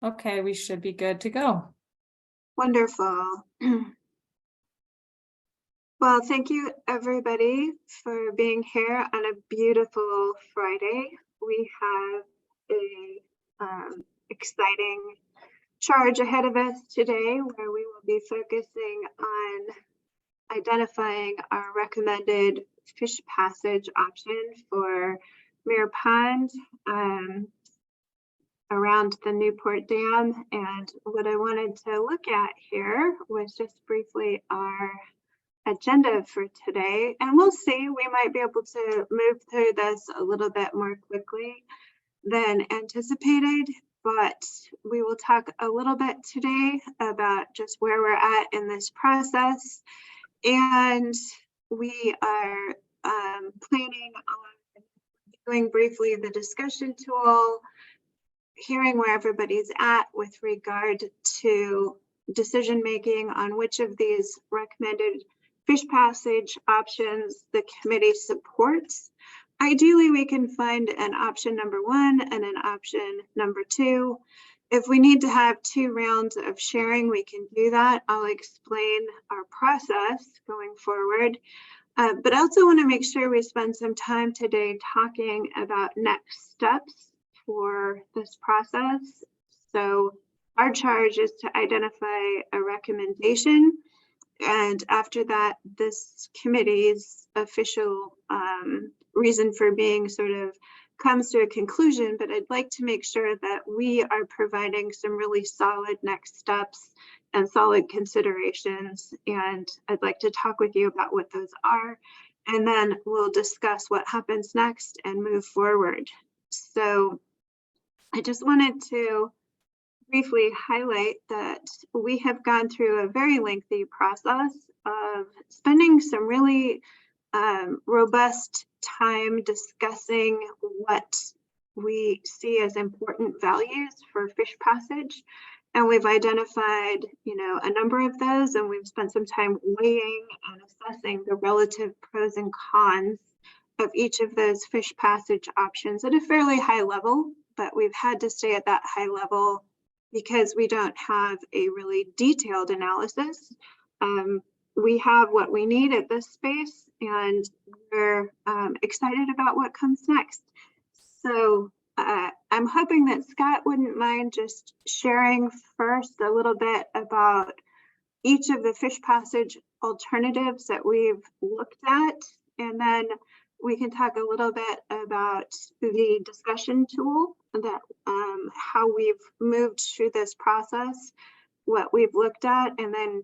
Okay, we should be good to go. Wonderful. Well, thank you everybody for being here on a beautiful Friday. We have a exciting charge ahead of us today where we will be focusing on identifying our recommended fish passage option for Mirror Pond around the Newport Dam. And what I wanted to look at here was just briefly our agenda for today. And we'll see, we might be able to move through this a little bit more quickly than anticipated, but we will talk a little bit today about just where we're at in this process. And we are planning on doing briefly the discussion tool, hearing where everybody's at with regard to decision making on which of these recommended fish passage options the committee supports. Ideally, we can find an option number 1 and an option number 2. If we need to have 2 rounds of sharing, we can do that. I'll explain our process going forward. But I also want to make sure we spend some time today talking about next steps for this process. So our charge is to identify a recommendation, and after that, this committee's official reason for being sort of comes to a conclusion. But I'd like to make sure that we are providing some really solid next steps and solid considerations, and I'd like to talk with you about what those are, and then we'll discuss what happens next and move forward. So I just wanted to briefly highlight that we have gone through a very lengthy process of spending some really robust time discussing what we see as important values for fish passage. And we've identified, a number of those, and we've spent some time weighing and assessing the relative pros and cons of each of those fish passage options at a fairly high level. But we've had to stay at that high level because we don't have a really detailed analysis. We have what we need at this space, and we're excited about what comes next. So I'm hoping that Scott wouldn't mind just sharing first a little bit about each of the fish passage alternatives that we've looked at, and then we can talk a little bit about the discussion tool, that how we've moved through this process, what we've looked at, and then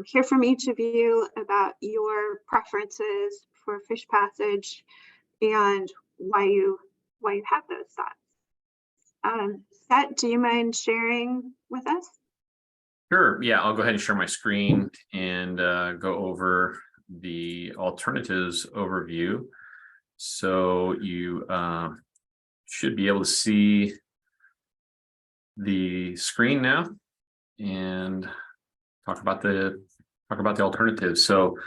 hear from each of you about your preferences for fish passage and why you have those thoughts. Scott, do you mind sharing with us? Sure. Yeah, I'll go ahead and share my screen and go over the alternatives overview. So you should be able to see the screen now and talk about the alternatives. So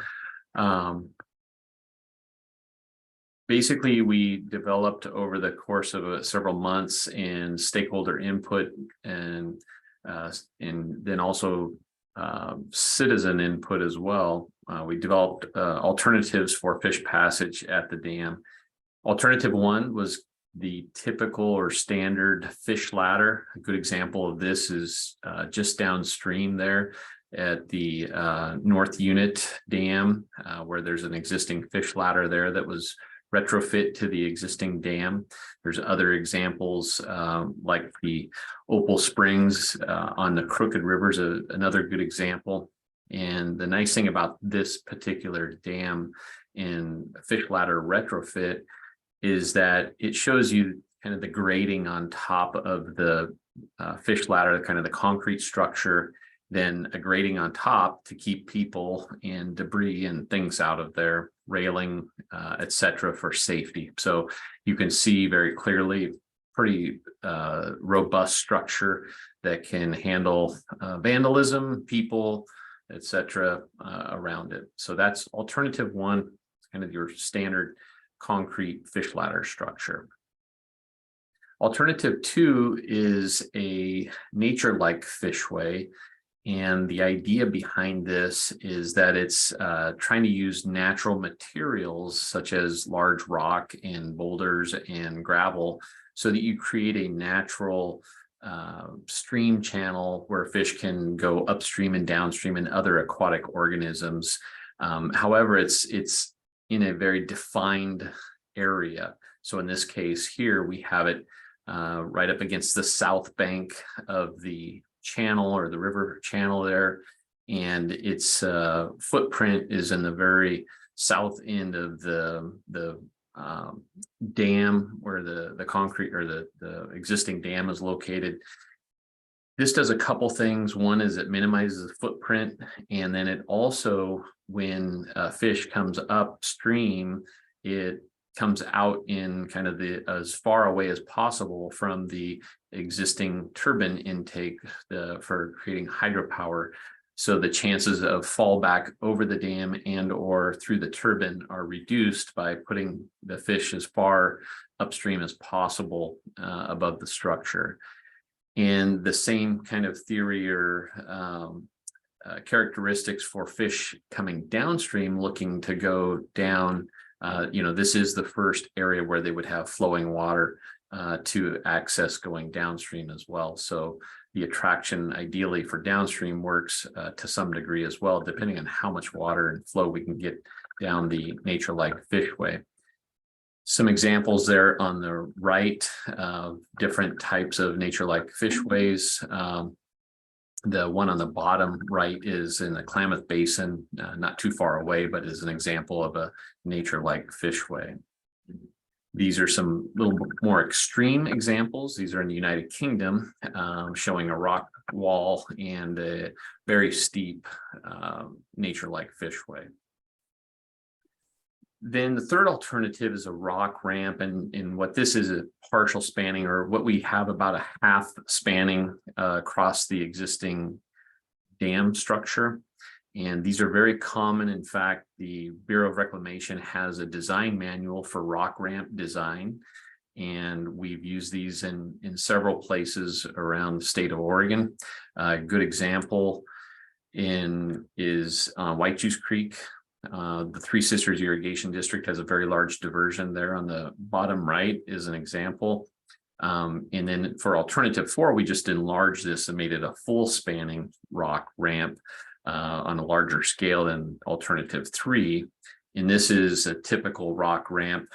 basically, we developed over the course of several months in stakeholder input and then also citizen input as well. We developed alternatives for fish passage at the dam. Alternative 1 was the typical or standard fish ladder. A good example of this is just downstream there at the North Unit Dam, where there's an existing fish ladder there that was retrofit to the existing dam. There's other examples like the Opal Springs on the Crooked River is another good example. And the nice thing about this particular dam in fish ladder retrofit is that it shows you kind of the grading on top of the fish ladder, kind of the concrete structure, then a grading on top to keep people and debris and things out of there, railing, etc., for safety. So you can see very clearly pretty robust structure that can handle vandalism, people, etc., around it. So that's alternative 1. It's kind of your standard concrete fish ladder structure. Alternative 2 is a nature-like fishway. And the idea behind this is that it's trying to use natural materials such as large rock and boulders and gravel so that you create a natural stream channel where fish can go upstream and downstream and other aquatic organisms. However, it's in a very defined area. So in this case here, we have it right up against the south bank of the channel or the river channel there, and its footprint is in the very south end of the dam where the concrete or the existing dam is located. This does a couple things. One is it minimizes the footprint, and then it also, when fish comes upstream, it comes out in kind of as far away as possible from the existing turbine intake for creating hydropower. So the chances of fallback over the dam and or through the turbine are reduced by putting the fish as far upstream as possible above the structure. And the same kind of theory or characteristics for fish coming downstream looking to go down. This is the first area where they would have flowing water to access going downstream as well. So the attraction ideally for downstream works to some degree as well, depending on how much water and flow we can get down the nature-like fishway. Some examples there on the right of different types of nature-like fishways. The one on the bottom right is in the Klamath Basin, not too far away, but is an example of a nature-like fishway. These are some little more extreme examples. These are in the United Kingdom, showing a rock wall and a very steep nature-like fishway. Then the third alternative is a rock ramp, and what this is a partial spanning, or what we have about a half spanning across the existing dam structure. And these are very common. In fact, the Bureau of Reclamation has a design manual for rock ramp design, and we've used these in several places around the state of Oregon. A good example is White Juice Creek. The Three Sisters Irrigation District has a very large diversion there on the bottom right is an example. And then for alternative 4, we just enlarged this and made it a full spanning rock ramp on a larger scale than alternative 3. And this is a typical rock ramp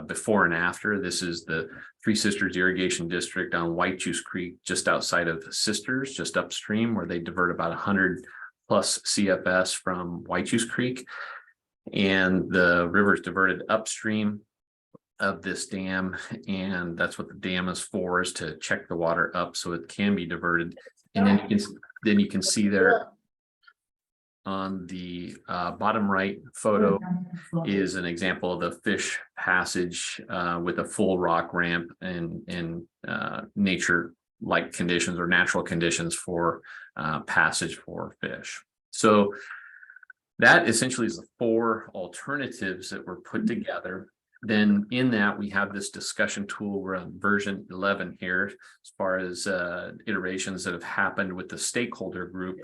before and after. This is the Three Sisters Irrigation District on White Juice Creek, just outside of Sisters, just upstream, where they divert about 100 plus CFS from White Juice Creek. And the river is diverted upstream of this dam. And that's what the dam is for, is to check the water up so it can be diverted. And then you can see there on the bottom right photo is an example of the fish passage with a full rock ramp and nature-like conditions or natural conditions for passage for fish. So that essentially is the 4 alternatives that were put together. Then in that, we have this discussion tool. We're on version 11 here, as far as iterations that have happened with the stakeholder group,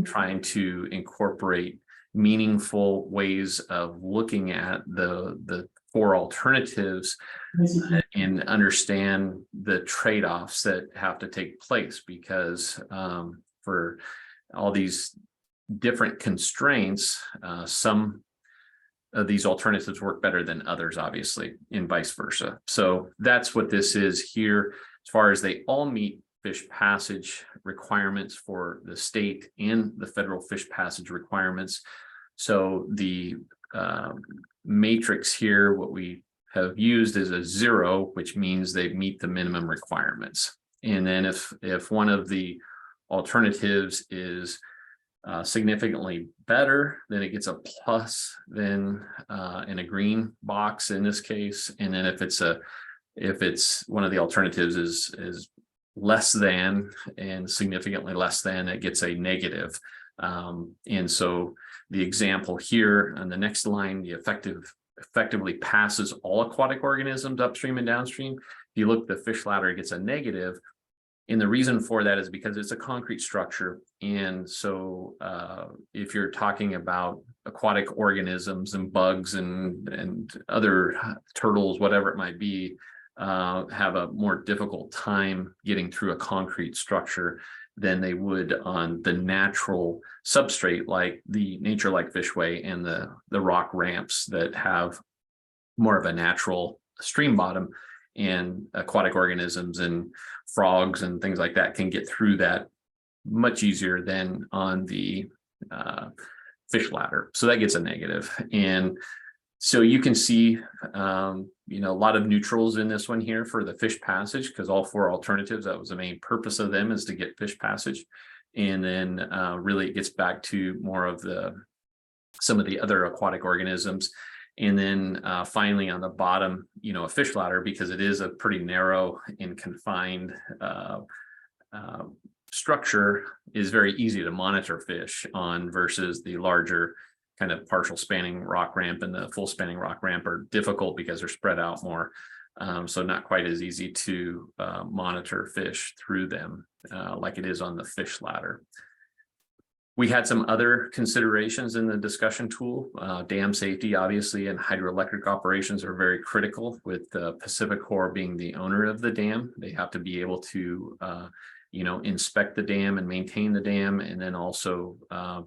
trying to incorporate meaningful ways of looking at the 4 alternatives and understand the trade-offs that have to take place, because for all these different constraints, some of these alternatives work better than others, obviously, and vice versa. So that's what this is here, as far as they all meet fish passage requirements for the state and the federal fish passage requirements. So the matrix here, what we have used is a 0, which means they meet the minimum requirements. And then if one of the alternatives is significantly better, then it gets a plus, then in a green box in this case. And then if it's one of the alternatives is less than and significantly less than, it gets a negative. And so the example here on the next line, the effectively passes all aquatic organisms upstream and downstream. you look, the fish ladder gets a negative. And the reason for that is because it's a concrete structure. And so if you're talking about aquatic organisms and bugs and other turtles, whatever it might be, have a more difficult time getting through a concrete structure than they would on the natural substrate, like the Nature Like Fishway and the rock ramps that have more of a natural stream bottom, and aquatic organisms and frogs and things like that can get through that much easier than on the fish ladder. So that gets a negative. And so you can see, a lot of neutrals in this one here for the fish passage, because all 4 alternatives, that was the main purpose of them, is to get fish passage. And then really it gets back to more of some of the other aquatic organisms. And then finally on the bottom, a fish ladder, because it is a pretty narrow and confined structure, is very easy to monitor fish on, versus the larger kind of partial spanning rock ramp and the full spanning rock ramp are difficult because they're spread out more. So not quite as easy to monitor fish through them like it is on the fish ladder. We had some other considerations in the discussion tool. Dam safety, obviously, and hydroelectric operations are very critical, with PacifiCorp being the owner of the dam. They have to be able to, inspect the dam and maintain the dam. And then also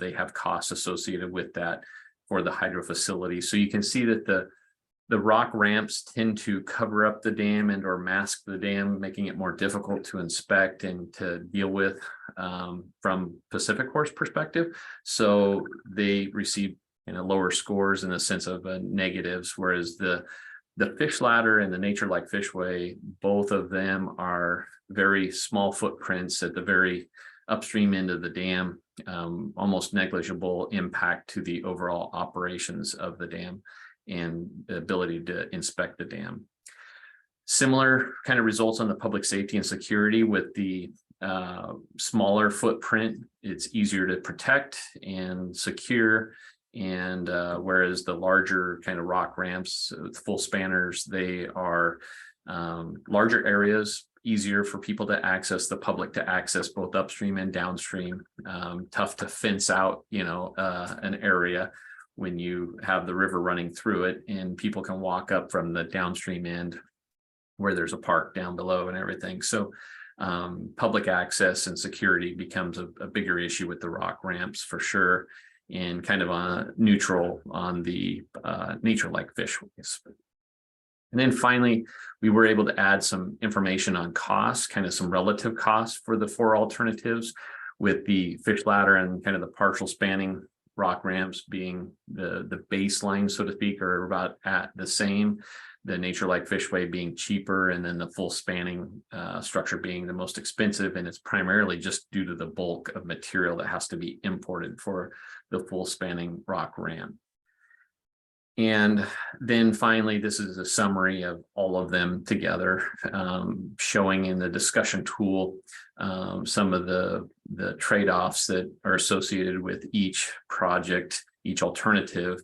they have costs associated with that for the hydro facility. So you can see that the rock ramps tend to cover up the dam and or mask the dam, making it more difficult to inspect and to deal with from PacifiCorp's perspective. So they receive lower scores in the sense of negatives, whereas the fish ladder and the Nature Like Fishway, both of them are very small footprints at the very upstream end of the dam, almost negligible impact to the overall operations of the dam and the ability to inspect the dam. Similar kind of results on the public safety and security. With the smaller footprint, it's easier to protect and secure. And whereas the larger kind of rock ramps, full spanners, they are larger areas, easier for people to access, the public to access both upstream and downstream. Tough to fence out, an area when you have the river running through it, and people can walk up from the downstream end where there's a park down below and everything. So public access and security becomes a bigger issue with the rock ramps for sure, and kind of neutral on the Nature Like Fishways. And then finally, we were able to add some information on costs, kind of some relative costs for the 4 alternatives, with the fish ladder and kind of the partial spanning rock ramps being the baseline, so to speak, or about at the same. The Nature Like Fishway being cheaper, and then the full spanning structure being the most expensive. And it's primarily just due to the bulk of material that has to be imported for the full spanning rock ramp. And then finally, this is a summary of all of them together, showing in the discussion tool some of the trade-offs that are associated with each project, each alternative.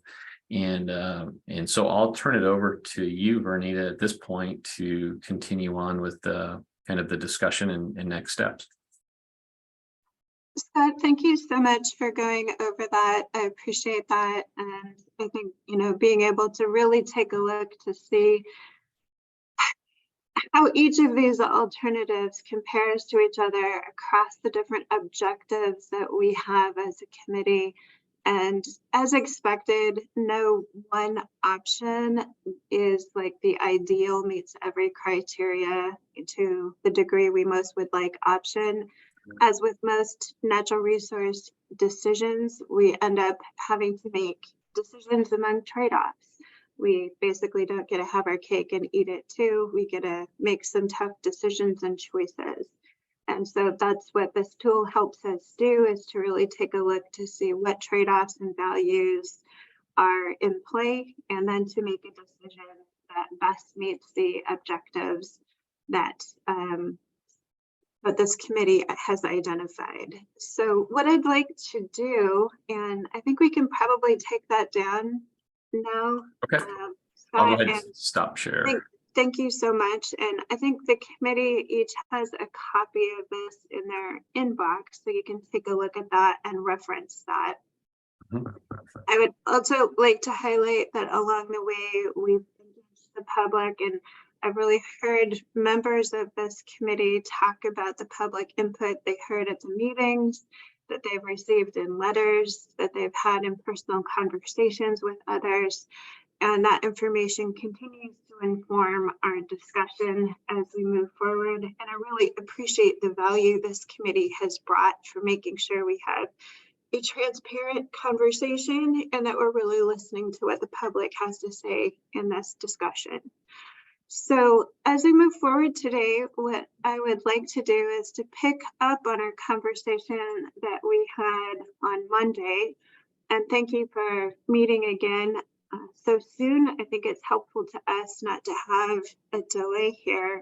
And so I'll turn it over to you, Vernita, at this point to continue on with the kind of the discussion and next steps. Scott, thank you so much for going over that. I appreciate that. And I think, being able to really take a look to see how each of these alternatives compares to each other across the different objectives that we have as a committee. And as expected, no one option is like the ideal, meets every criteria to the degree we most would like option. As with most natural resource decisions, we end up having to make decisions among trade-offs. We basically don't get to have our cake and eat it too. We get to make some tough decisions and choices. And so that's what this tool helps us do, is to really take a look to see what trade-offs and values are in play, and then to make a decision that best meets the objectives that this committee has identified. So what I'd like to do, and I think we can probably take that down now. Okay. I'll go ahead and stop share. thank you so much. And I think the committee each has a copy of this in their inbox, so you can take a look at that and reference that. I would also like to highlight that along the way, we've engaged the public, and I've really heard members of this committee talk about the public input they heard at the meetings, that they've received in letters, that they've had in personal conversations with others. And that information continues to inform our discussion as we move forward. And I really appreciate the value this committee has brought for making sure we have a transparent conversation and that we're really listening to what the public has to say in this discussion. So as we move forward today, what I would like to do is to pick up on our conversation that we had on Monday. And thank you for meeting again so soon. I think it's helpful to us not to have a delay here.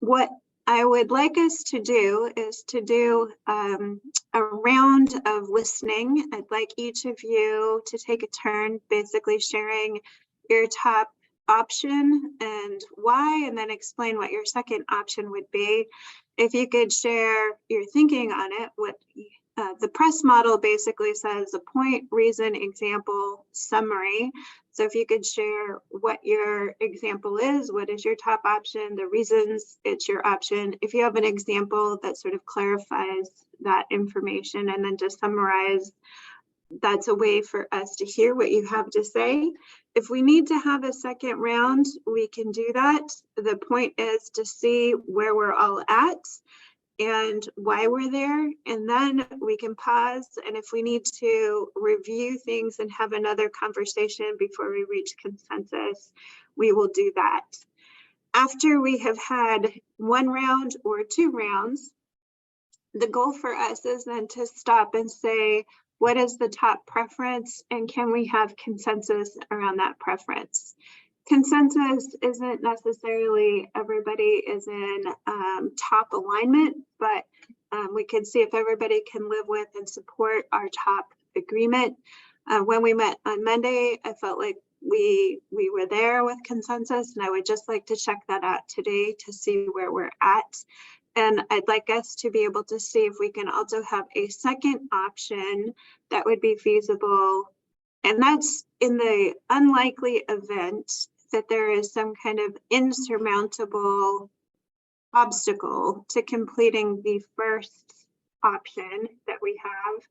What I would like us to do is to do a round of listening. I'd like each of you to take a turn, basically sharing your top option and why, and then explain what your second option would be. If you could share your thinking on it, what the press model basically says a point, reason, example, summary. So if you could share what your example is, what is your top option, the reasons it's your option. If you have an example that sort of clarifies that information, and then to summarize, that's a way for us to hear what you have to say. If we need to have a second round, we can do that. The point is to see where we're all at and why we're there, and then we can pause, and if we need to review things and have another conversation before we reach consensus, we will do that. After we have had one round or two rounds, the goal for us is then to stop and say, what is the top preference, and can we have consensus around that preference? Consensus isn't necessarily everybody is in top alignment, but we can see if everybody can live with and support our top agreement. When we met on Monday, I felt like we were there with consensus, and I would just like to check that out today to see where we're at. And I'd like us to be able to see if we can also have a second option that would be feasible. And that's in the unlikely event that there is some kind of insurmountable obstacle to completing the first option that we have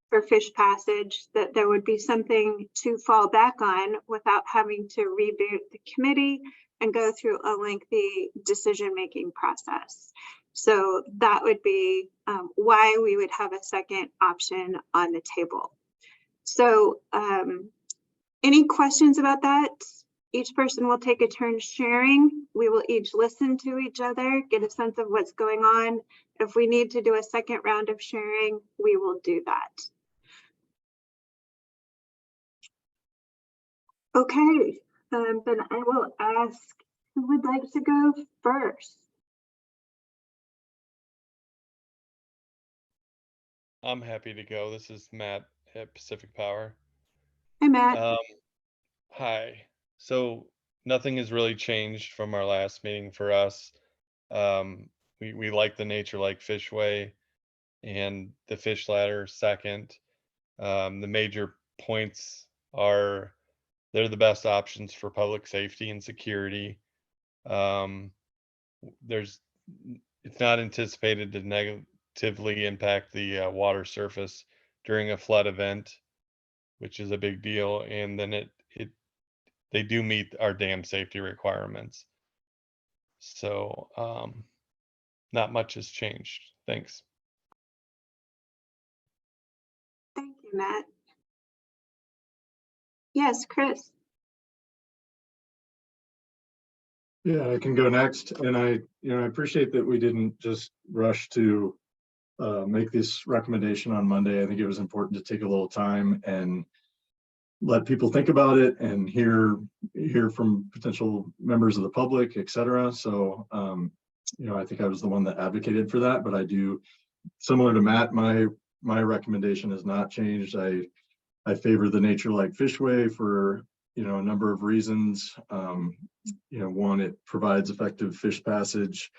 for fish passage, that there would be something to fall back on without having to reboot the committee and go through a lengthy decision-making process. So that would be why we would have a second option on the table. So any questions about that? Each person will take a turn sharing. We will each listen to each other, get a sense of what's going on. If we need to do a second round of sharing, we will do that. Okay, then I will ask who would like to go first. I'm happy to go. This is Matt at Pacific Power. Hi, Matt. Hi. So nothing has really changed from our last meeting for us. We like the Nature Like Fishway and the fish ladder second. The major points are they're the best options for public safety and security. It's not anticipated to negatively impact the water surface during a flood event, which is a big deal. And then they do meet our dam safety requirements. So not much has changed. Thanks. Thank you, Matt. Yes, Chris. Yeah, I can go next. And I appreciate that we didn't just rush to make this recommendation on Monday. I think it was important to take a little time and let people think about it and hear from potential members of the public, et cetera. So, I think I was the one that advocated for that, but I do, similar to Matt, my recommendation has not changed. I favor the Nature Like Fishway for you know, a number of reasons. You know, one, it provides effective fish passage.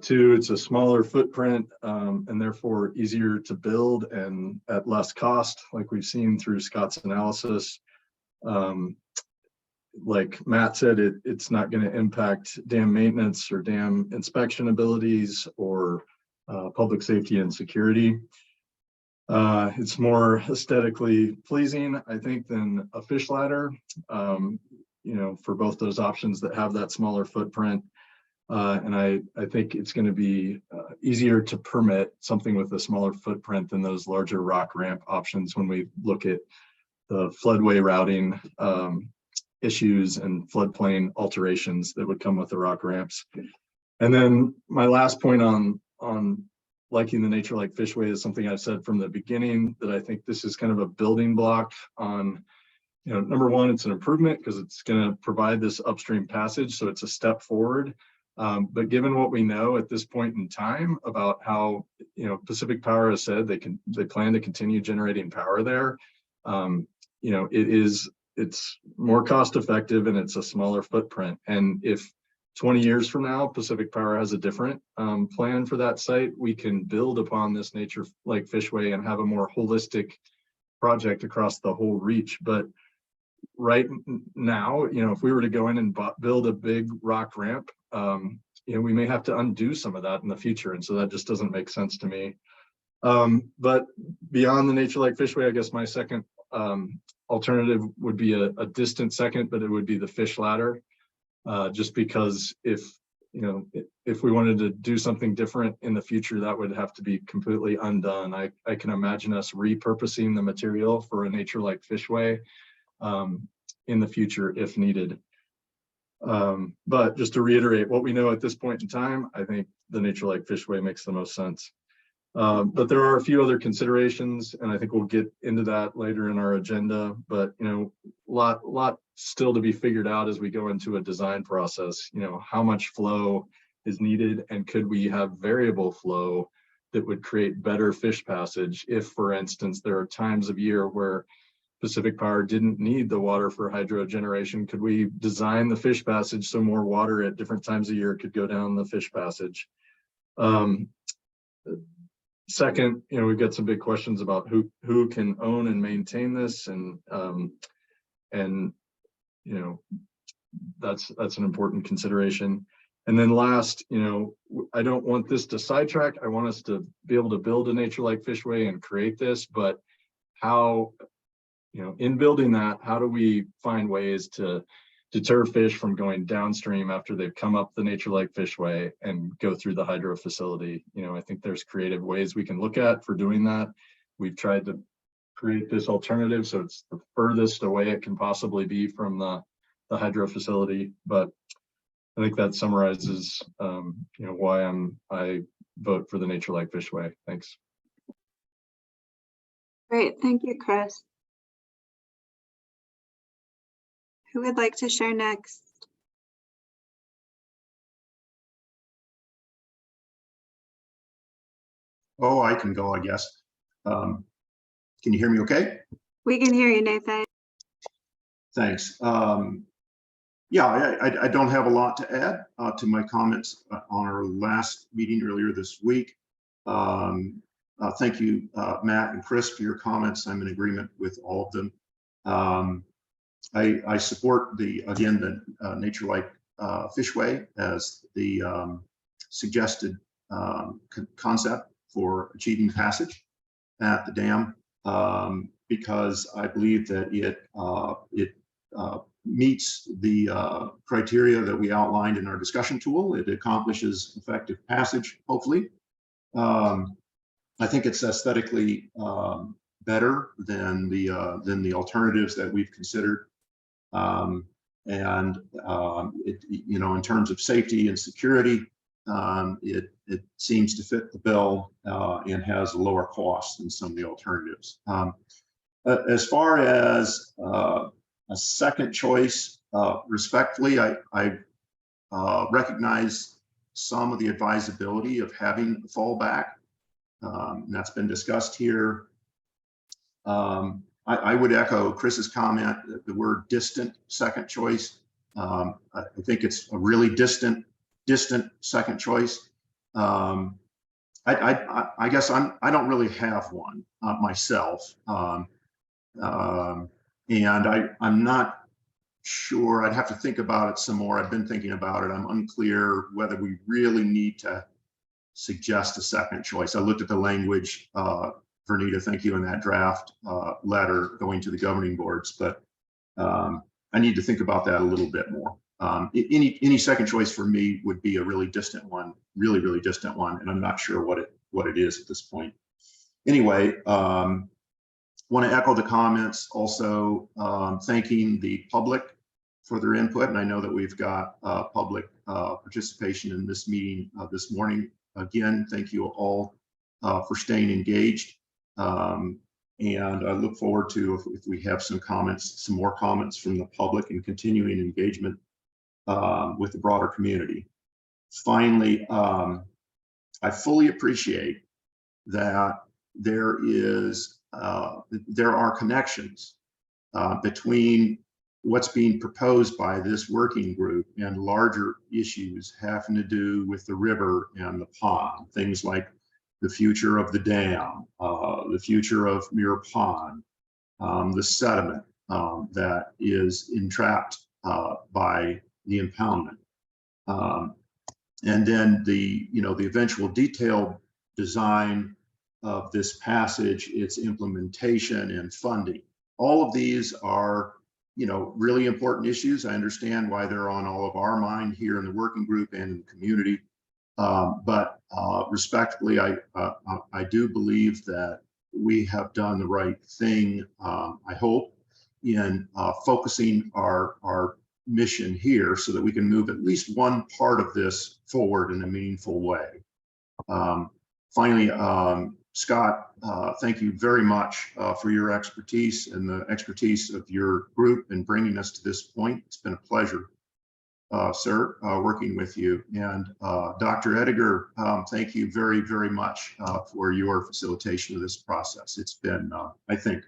Two, it's a smaller footprint and therefore easier to build and at less cost, like we've seen through Scott's analysis. Like Matt said, it's not going to impact dam maintenance or dam inspection abilities or public safety and security. It's more aesthetically pleasing, I think, than a fish ladder, you know, for both those options that have that smaller footprint. And I think it's going to be easier to permit something with a smaller footprint than those larger rock ramp options when we look at the floodway routing issues and floodplain alterations that would come with the rock ramps. And then my last point on liking the Nature Lake Fishway is something I've said from the beginning, that I think this is kind of a building block on, you know, number one, it's an improvement because it's going to provide this upstream passage. So it's a step forward. But given what we know at this point in time about how, you know, Pacific Power has said they plan to continue generating power there, you know, it's more cost effective and it's a smaller footprint. And if 20 years from now, Pacific Power has a different plan for that site, we can build upon this Nature Lake Fishway and have a more holistic project across the whole reach. But right now, you know, if we were to go in and build a big rock ramp, you know, we may have to undo some of that in the future. And so that just doesn't make sense to me. But beyond the Nature Lake Fishway, I guess my second alternative would be a distant second, but it would be the fish ladder. Just because if we wanted to do something different in the future, that would have to be completely undone. I can imagine us repurposing the material for a Nature Lake Fishway in the future if needed. But just to reiterate what we know at this point in time, I think the Nature Lake Fishway makes the most sense. But there are a few other considerations, and I think we'll get into that later in our agenda. But, you know, lot still to be figured out as we go into a design process. You know, how much flow is needed, and could we have variable flow that would create better fish passage if, for instance, there are times of year where Pacific Power didn't need the water for hydro generation? Could we design the fish passage so more water at different times of year could go down the fish passage? Second, you know, we've got some big questions about who can own and maintain this, and you know, that's an important consideration. And then last, you know, I don't want this to sidetrack. I want us to be able to build a Nature Lake Fishway and create this, but how, you know, in building that, how do we find ways to deter fish from going downstream after they've come up the Nature Lake Fishway and go through the hydro facility? You know, I think there's creative ways we can look at for doing that. We've tried to create this alternative so it's the furthest away it can possibly be from the hydro facility. But I think that summarizes, you know, why I vote for the Nature Lake Fishway. Thanks. Great, thank you, Chris. Who would like to share next? Oh, I can go, I guess. Can you hear me okay? We can hear you, Nathan. Thanks. Yeah, I don't have a lot to add to my comments on our last meeting earlier this week. Thank you, Matt and Chris, for your comments. I'm in agreement with all of them. I support the Nature Lake Fishway as the suggested concept for achieving passage at the dam, because I believe that it meets the criteria that we outlined in our discussion tool. It accomplishes effective passage, hopefully. I think it's aesthetically better than the alternatives that we've considered. It, you know, in terms of safety and security, it seems to fit the bill and has a lower cost than some of the alternatives. As far as a second choice, respectfully, I recognize some of the advisability of having a fallback, and that's been discussed here. I would echo Chris's comment that the word distant second choice. I think it's a really distant second choice. I guess I don't really have one myself. And I'm not sure. I'd have to think about it some more. I've been thinking about it. I'm unclear whether we really need to suggest a second choice. I looked at the language, Vernita, thank you, in that draft letter going to the governing boards, but I need to think about that a little bit more. Any second choice for me would be a really distant one, really distant one, and I'm not sure what it is at this point. Anyway, want to echo the comments. Also, thanking the public for their input, and I know that we've got public participation in this meeting this morning. Again, thank you all for staying engaged. And I look forward to if we have some more comments from the public and continuing engagement with the broader community. Finally, I fully appreciate that there are connections between what's being proposed by this working group and larger issues having to do with the river and the pond, things like the future of the dam, the future of Muir Pond, the sediment that is entrapped by the impoundment, and then the eventual detailed design of this passage, its implementation and funding. All of these are really important issues. I understand why they're on all of our mind here in the working group and in the community. But respectfully, I do believe that we have done the right thing, I hope, in focusing our mission here so that we can move at least one part of this forward in a meaningful way. Finally, Scott, thank you very much for your expertise and the expertise of your group in bringing us to this point. It's been a pleasure, sir, working with you. And Dr. Ediger, thank you very, very much for your facilitation of this process. It's been, I think,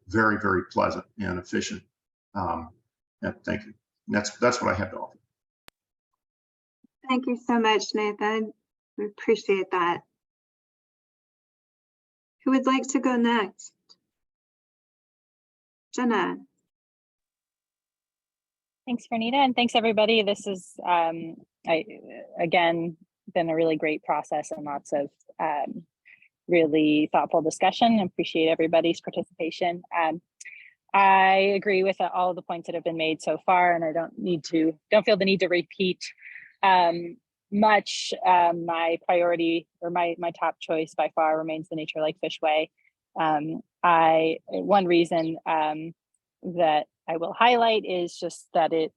very, very pleasant and efficient. Thank you. That's what I have to offer. Thank you so much, Nathan. We appreciate that. Who would like to go next? Jenna. Thanks, Vernita, and thanks everybody. This is again been a really great process and lots of really thoughtful discussion. Appreciate everybody's participation. I agree with all of the points that have been made so far, and I don't feel the need to repeat much. My priority or my top choice by far remains the Nature Like Fishway. One reason that I will highlight is just that it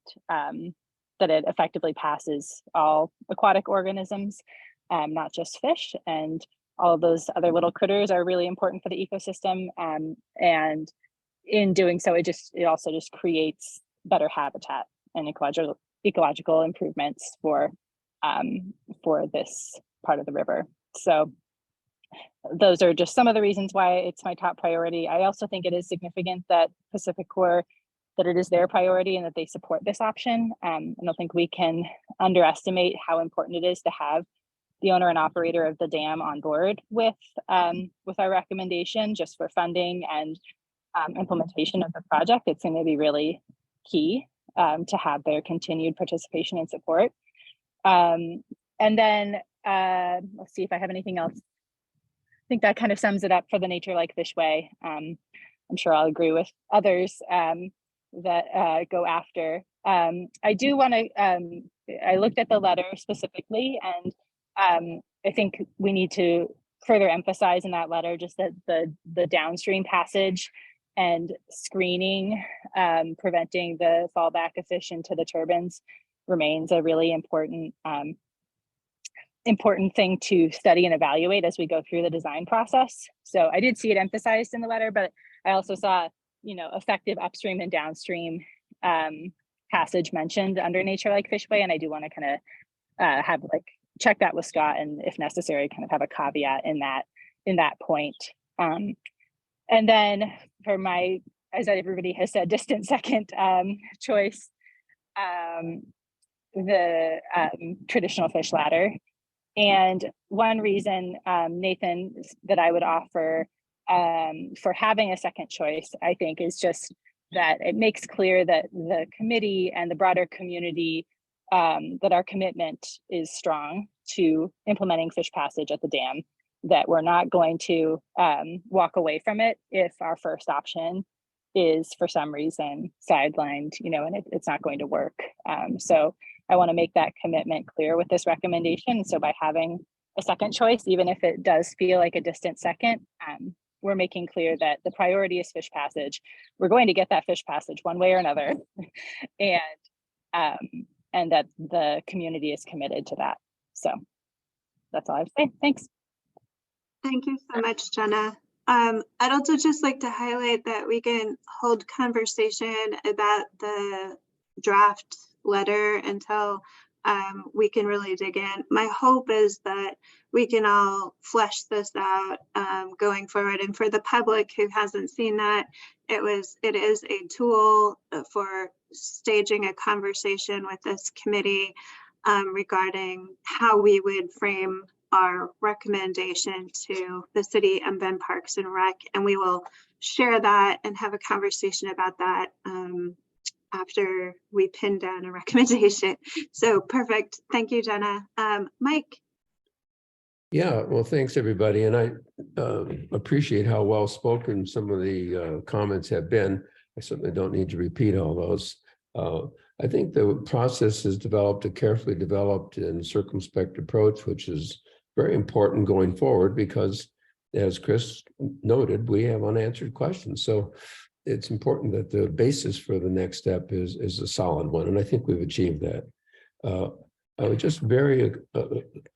effectively passes all aquatic organisms, not just fish, and all of those other little critters are really important for the ecosystem. And in doing so, it also just creates better habitat and ecological improvements for this part of the river. So those are just some of the reasons why it's my top priority. I also think it is significant that PacifiCorp, that it is their priority and that they support this option. I don't think we can underestimate how important it is to have the owner and operator of the dam on board with our recommendation, just for funding and implementation of the project. It's going to be really key to have their continued participation and support. And then let's see if I have anything else. I think that kind of sums it up for the Nature Like Fishway. I'm sure I'll agree with others that go after. I do want to, I looked at the letter specifically, and I think we need to further emphasize in that letter just that the downstream passage and screening, preventing the fallback of fish into the turbines remains a really important thing to study and evaluate as we go through the design process. So I did see it emphasized in the letter, but I also saw, effective upstream and downstream passage mentioned under Nature Like Fishway, and I do want to kind of check that with Scott, and if necessary, kind of have a caveat in that point. And then for my, as everybody has said, distant second choice, the traditional fish ladder. And one reason, Nathan, that I would offer for having a second choice, I think, is just that it makes clear that the committee and the broader community, that our commitment is strong to implementing fish passage at the dam, that we're not going to walk away from it if our first option is for some reason sidelined, and it's not going to work. So I want to make that commitment clear with this recommendation. So by having a second choice, even if it does feel like a distant second, we're making clear that the priority is fish passage. We're going to get that fish passage one way or another, and that the community is committed to that. So that's all I have to say. Thanks. Thank you so much, Jenna. I'd also just like to highlight that we can hold conversation about the draft letter until we can really dig in. My hope is that we can all flesh this out going forward. And for the public who hasn't seen that, it is a tool for staging a conversation with this committee regarding how we would frame our recommendation to the city and Bend Parks and Rec, and we will share that and have a conversation about that after we pin down a recommendation. So perfect. Thank you, Jenna. Mike. Yeah, well, thanks, everybody. And I appreciate how well spoken some of the comments have been. I certainly don't need to repeat all those. I think the process has developed a carefully developed and circumspect approach, which is very important going forward because, as Chris noted, we have unanswered questions. So it's important that the basis for the next step is a solid one. And I think we've achieved that. I would just vary a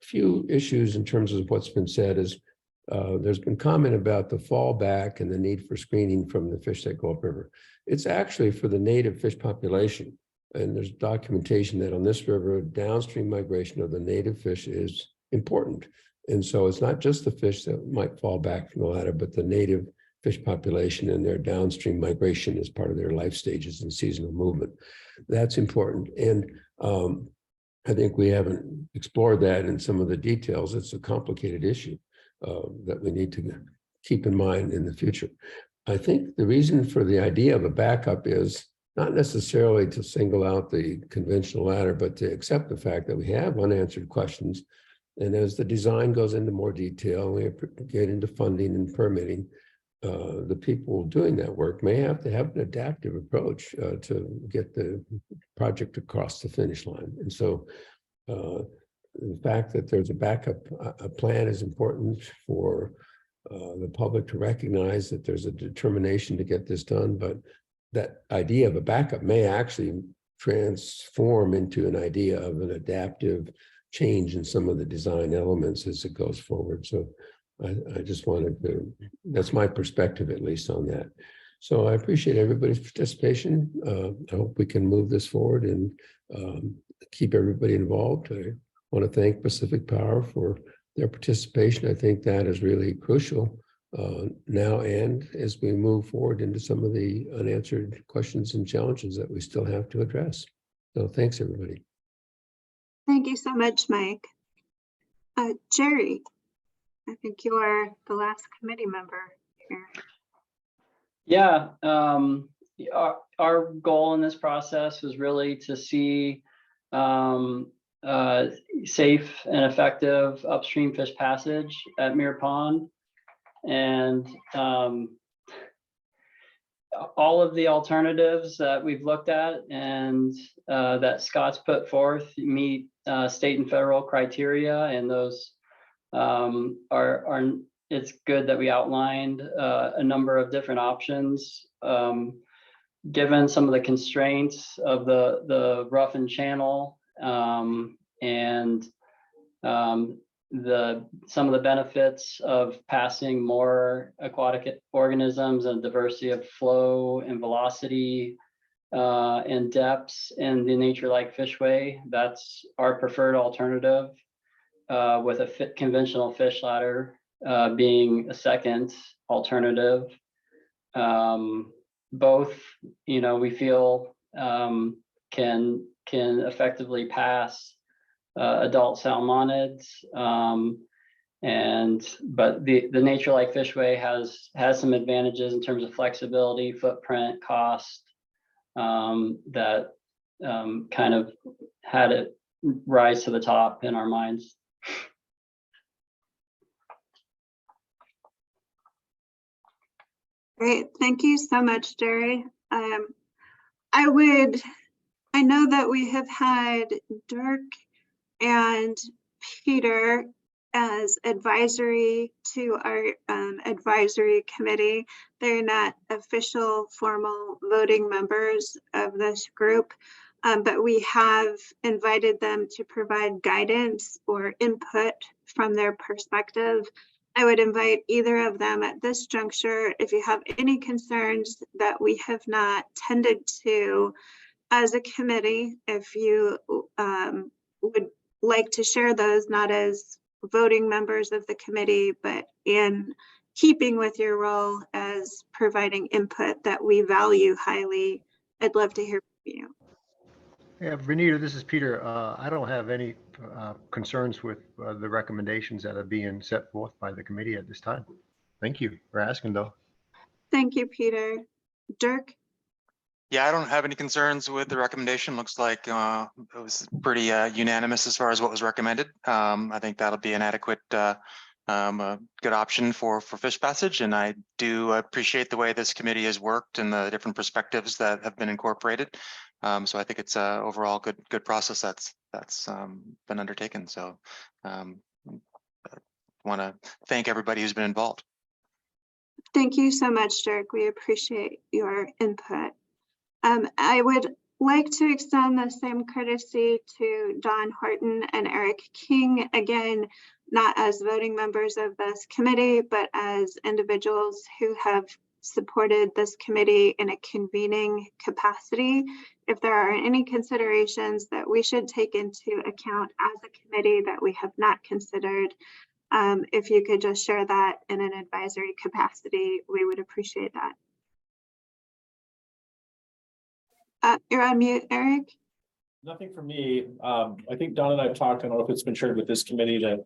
few issues in terms of what's been said is there's been comment about the fallback and the need for screening from the fish that go upriver. It's actually for the native fish population. And there's documentation that on this river, downstream migration of the native fish is important. And so it's not just the fish that might fall back from the ladder, but the native fish population and their downstream migration as part of their life stages and seasonal movement. That's important. And I think we haven't explored that in some of the details. It's a complicated issue that we need to keep in mind in the future. I think the reason for the idea of a backup is not necessarily to single out the conventional ladder, but to accept the fact that we have unanswered questions. And as the design goes into more detail, we get into funding and permitting, the people doing that work may have to have an adaptive approach to get the project across the finish line. And so the fact that there's a backup plan is important for the public to recognize that there's a determination to get this done, but that idea of a backup may actually transform into an idea of an adaptive change in some of the design elements as it goes forward. So I just wanted to, that's my perspective at least on that. So I appreciate everybody's participation. I hope we can move this forward and keep everybody involved. I want to thank Pacific Power for their participation. I think that is really crucial now and as we move forward into some of the unanswered questions and challenges that we still have to address. So thanks, everybody. Thank you so much, Mike. Jerry, I think you are the last committee member here. Yeah, our goal in this process was really to see safe and effective upstream fish passage at Muir Pond. And all of the alternatives that we've looked at and that Scott's put forth meet state and federal criteria, and those it's good that we outlined a number of different options. Given some of the constraints of the roughened channel and some of the benefits of passing more aquatic organisms and diversity of flow and velocity and depths in the nature-like fishway, that's our preferred alternative, with a conventional fish ladder being a second alternative. both, we feel can effectively pass adult salmonids. But the Nature Like Fishway has some advantages in terms of flexibility, footprint, cost, that kind of had it rise to the top in our minds. Great, thank you so much, Jerry. I know that we have had Dirk and Peter as advisory to our advisory committee. They're not official formal voting members of this group, but we have invited them to provide guidance or input from their perspective. I would invite either of them at this juncture, if you have any concerns that we have not tended to as a committee, if you would like to share those, not as voting members of the committee, but in keeping with your role as providing input that we value highly, I'd love to hear from you. Yeah, Benita, this is Peter. I don't have any concerns with the recommendations that are being set forth by the committee at this time. Thank you for asking, though. Thank you, Peter. Dirk? Yeah, I don't have any concerns with the recommendation. Looks like it was pretty unanimous as far as what was recommended. I think that'll be an adequate, good option for fish passage. And I do appreciate the way this committee has worked and the different perspectives that have been incorporated. So I think it's a overall good process that's been undertaken. So want to thank everybody who's been involved. Thank you so much, Dirk. We appreciate your input. I would like to extend the same courtesy to Don Horton and Eric King, again, not as voting members of this committee, but as individuals who have supported this committee in a convening capacity. If there are any considerations that we should take into account as a committee that we have not considered, if you could just share that in an advisory capacity, we would appreciate that. You're on mute, Eric. Nothing for me. I think Don and I have talked, I don't know if it's been shared with this committee, that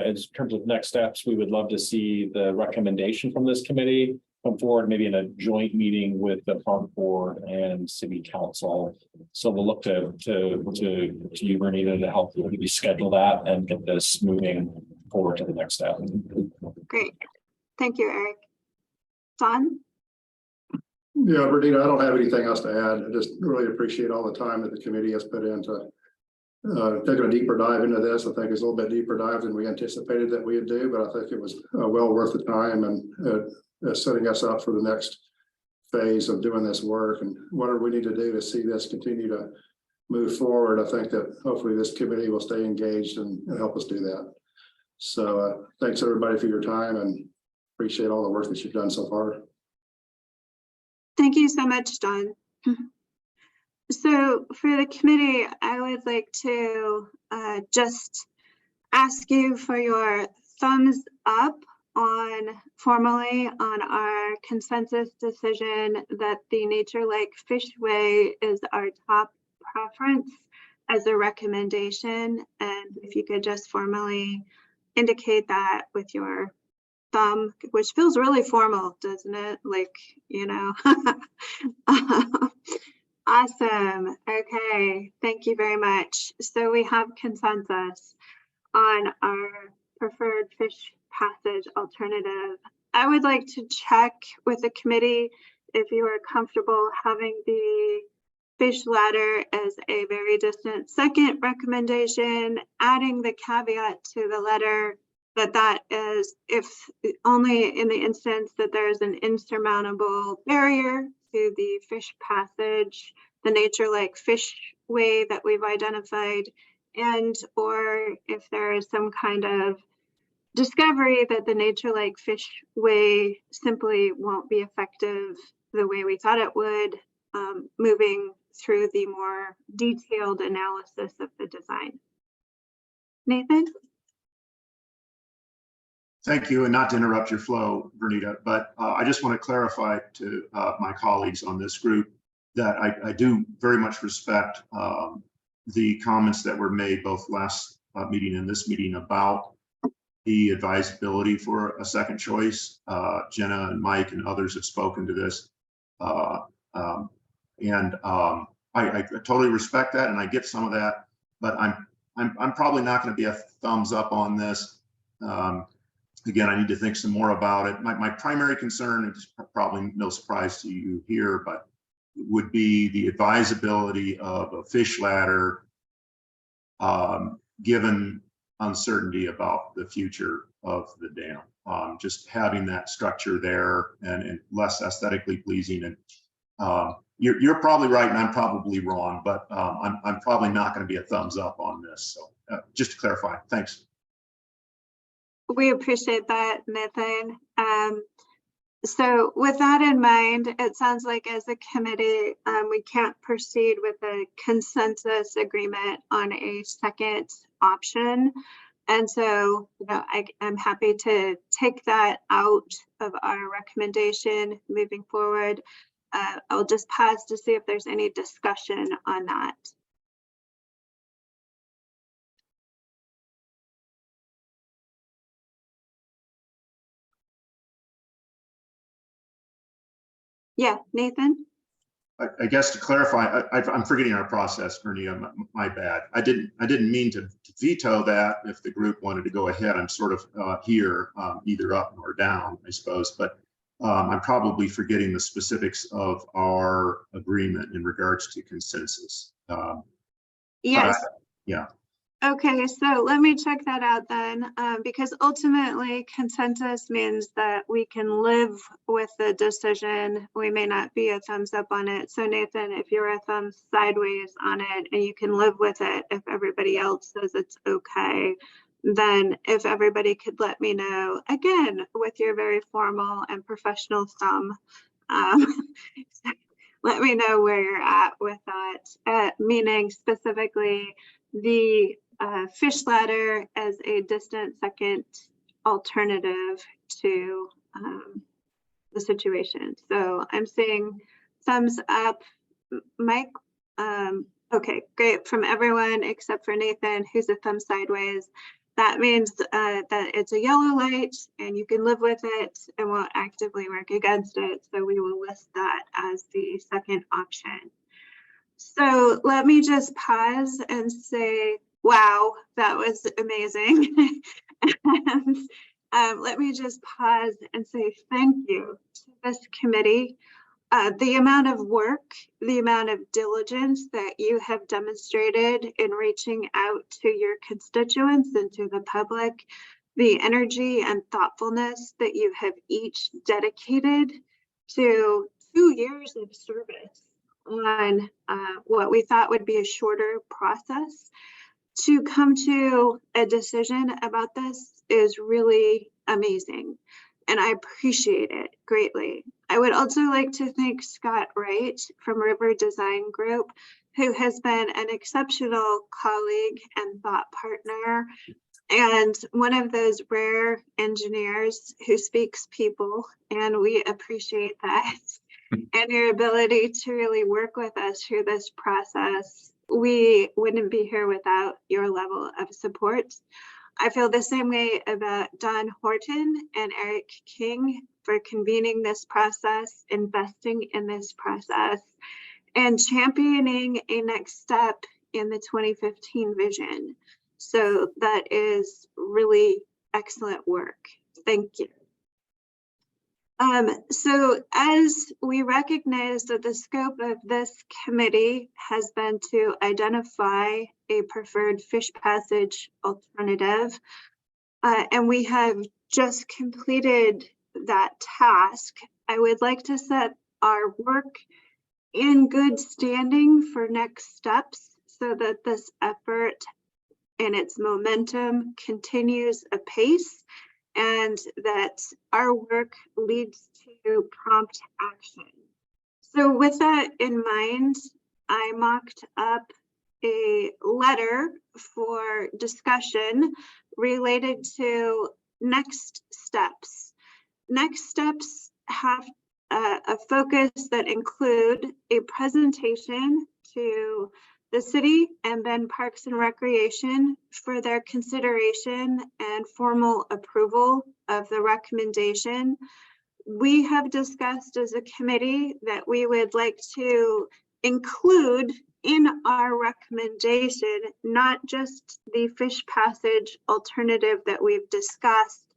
in terms of next steps, we would love to see the recommendation from this committee come forward, maybe in a joint meeting with the park board and city council. So we'll look to you, Bernita, to help maybe schedule that and get this moving forward to the next step. Great. Thank you, Eric. Don? Yeah, Bernita, I don't have anything else to add. I just really appreciate all the time that the committee has put into taking a deeper dive into this. I think it's a little bit deeper dive than we anticipated that we would do, but I think it was well worth the time and setting us up for the next phase of doing this work and whatever we need to do to see this continue to move forward. I think that hopefully this committee will stay engaged and help us do that. So thanks everybody for your time and appreciate all the work that you've done so far. Thank you so much, Don. So for the committee, I would like to just ask you for your thumbs up formally on our consensus decision that the Nature Like Fishway is our top preference as a recommendation. And if you could just formally indicate that with your thumb, which feels really formal, doesn't it? Like, you know. Awesome. Okay, thank you very much. So we have consensus on our preferred fish passage alternative. I would like to check with the committee if you are comfortable having the fish ladder as a very distant second recommendation, adding the caveat to the letter that is if only in the instance that there's an insurmountable barrier to the fish passage, the Nature Like Fishway that we've identified, and or if there is some kind of discovery that the Nature Like Fishway simply won't be effective the way we thought it would, moving through the more detailed analysis of the design. Nathan? Thank you, and not to interrupt your flow, Vernita, but I just want to clarify to my colleagues on this group that I do very much respect the comments that were made both last meeting and this meeting about the advisability for a second choice. Jenna and Mike and others have spoken to this. I totally respect that, and I get some of that, but I'm probably not going to be a thumbs up on this. Again, I need to think some more about it. My primary concern is probably no surprise to you here, but would be the advisability of a fish ladder, given uncertainty about the future of the dam. Just having that structure there and less aesthetically pleasing. And you're probably right, and I'm probably wrong, but I'm probably not going to be a thumbs up on this. So just to clarify, thanks. We appreciate that, Nathan. So with that in mind, it sounds like as a committee, we can't proceed with a consensus agreement on a second option. And so, you know, I'm happy to take that out of our recommendation moving forward. I'll just pause to see if there's any discussion on that. Yeah, Nathan? I guess to clarify, I'm forgetting our process, Bernie. My bad. I didn't mean to veto that. If the group wanted to go ahead, I'm sort of here, either up or down, I suppose. But I'm probably forgetting the specifics of our agreement in regards to consensus. Yes. Yeah. Okay, so let me check that out then, because ultimately consensus means that we can live with the decision. We may not be a thumbs up on it. So Nathan, if you're a thumbs sideways on it and you can live with it, if everybody else says it's okay, then if everybody could let me know, again, with your very formal and professional thumb, let me know where you're at with that, meaning specifically the fish ladder as a distant second alternative to the situation. So I'm saying thumbs up, Mike. Okay, great, from everyone except for Nathan, who's a thumb sideways. That means that it's a yellow light and you can live with it and won't actively work against it. So we will list that as the second option. So let me just pause and say, wow, that was amazing. And let me just pause and say thank you to this committee. The amount of work, the amount of diligence that you have demonstrated in reaching out to your constituents and to the public, the energy and thoughtfulness that you have each dedicated to 2 years of service on what we thought would be a shorter process to come to a decision about this is really amazing. And I appreciate it greatly. I would also like to thank Scott Wright from River Design Group, who has been an exceptional colleague and thought partner, and one of those rare engineers who speaks people, and we appreciate that. And your ability to really work with us through this process. We wouldn't be here without your level of support. I feel the same way about Don Horton and Eric King for convening this process, investing in this process, and championing a next step in the 2015 vision. So that is really excellent work. Thank you. So as we recognize that the scope of this committee has been to identify a preferred fish passage alternative, and we have just completed that task, I would like to set our work in good standing for next steps so that this effort and its momentum continues apace, and that our work leads to prompt action. So with that in mind, I mocked up a letter for discussion related to next steps. Next steps have a focus that include a presentation to the city and then Parks and Recreation for their consideration and formal approval of the recommendation. We have discussed as a committee that we would like to include in our recommendation, not just the fish passage alternative that we've discussed,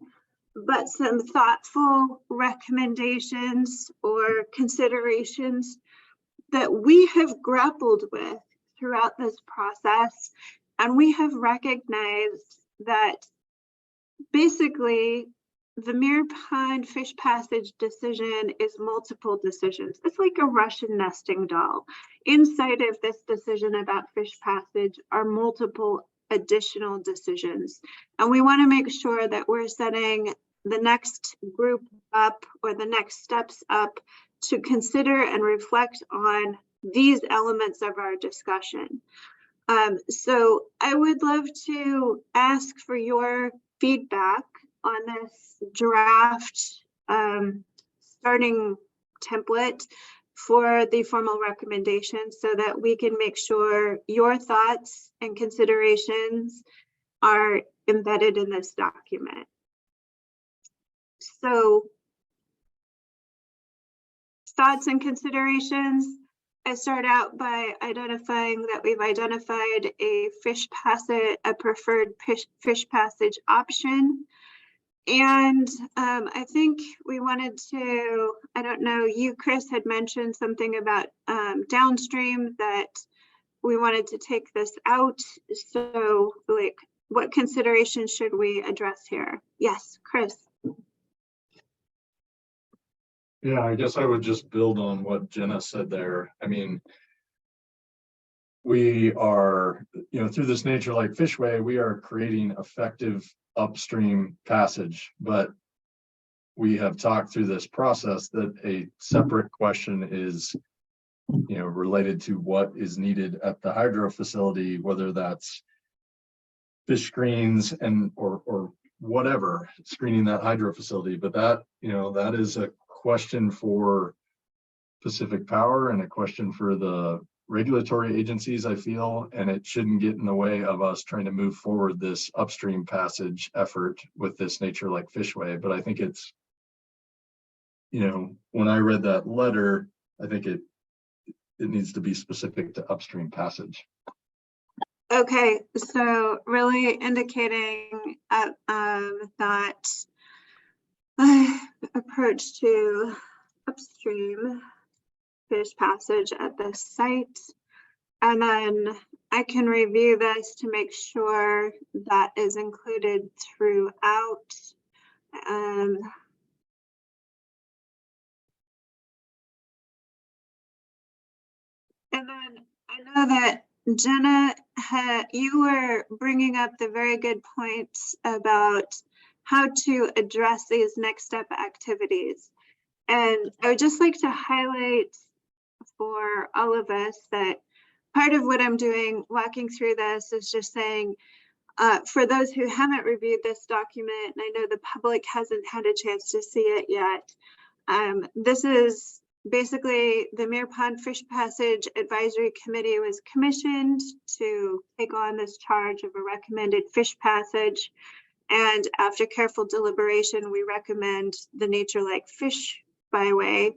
but some thoughtful recommendations or considerations that we have grappled with throughout this process. And we have recognized that basically the Mirror Pond fish passage decision is multiple decisions. It's like a Russian nesting doll. Inside of this decision about fish passage are multiple additional decisions. And we want to make sure that we're setting the next group up or the next steps up to consider and reflect on these elements of our discussion. So I would love to ask for your feedback on this draft starting template for the formal recommendation so that we can make sure your thoughts and considerations are embedded in this document. So thoughts and considerations. I start out by identifying that we've identified a preferred fish passage option. And I think we wanted to, I don't know, you, Chris, had mentioned something about downstream that we wanted to take this out. So like, what considerations should we address here? Yes, Chris. Yeah, I guess I would just build on what Jenna said there. I mean, we are, through this Nature Like Fishway, we are creating effective upstream passage, but we have talked through this process that a separate question is, related to what is needed at the hydro facility, whether that's fish screens or whatever, screening that hydro facility. But that, that is a question for Pacific Power and a question for the regulatory agencies, I feel, and it shouldn't get in the way of us trying to move forward this upstream passage effort with this Nature Like Fishway. But I think it's, when I read that letter, I think it needs to be specific to upstream passage. Okay, so really indicating that approach to upstream fish passage at the site, and then I can review this to make sure that is included throughout. And then I know that Jenna, you were bringing up the very good points about how to address these next step activities. And I would just like to highlight for all of us that part of what I'm doing walking through this is just saying, for those who haven't reviewed this document, and I know the public hasn't had a chance to see it yet, this is basically the Mirror Pond Fish Passage Advisory Committee was commissioned to take on this charge of a recommended fish passage. And after careful deliberation, we recommend the Nature Like Fish Byway.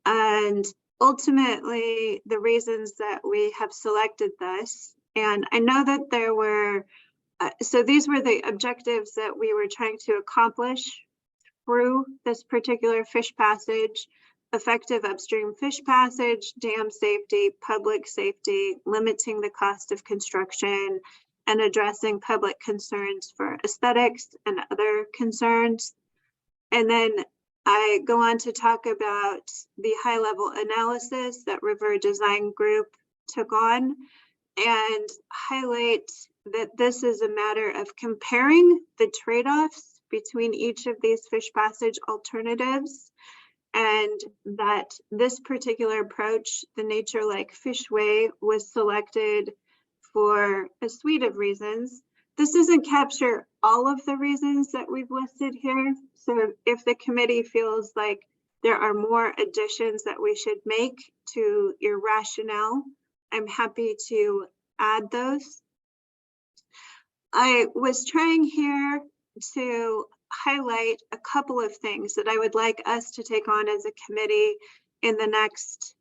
And ultimately, the reasons that we have selected this, and I know that there were, so these were the objectives that we were trying to accomplish through this particular fish passage: effective upstream fish passage, dam safety, public safety, limiting the cost of construction, and addressing public concerns for aesthetics and other concerns. And then I go on to talk about the high-level analysis that River Design Group took on and highlight that this is a matter of comparing the trade-offs between each of these fish passage alternatives, and that this particular approach, the Nature Like Fishway, was selected for a suite of reasons, this doesn't capture all of the reasons that we've listed here. So if the committee feels like there are more additions that we should make to your rationale, I'm happy to add those. I was trying here to highlight a couple of things that I would like us to take on as a committee in the next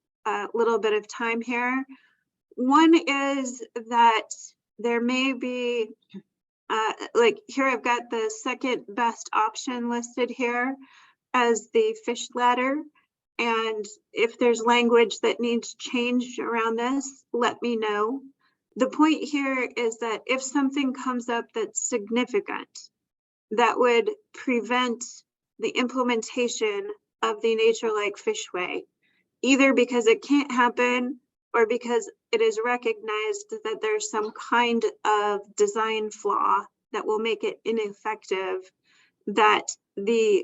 little bit of time here. One is that there may be, like here I've got the second best option listed here as the fish ladder. And if there's language that needs change around this, let me know. The point here is that if something comes up that's significant, that would prevent the implementation of the Nature Like Fishway, either because it can't happen or because it is recognized that there's some kind of design flaw that will make it ineffective, that the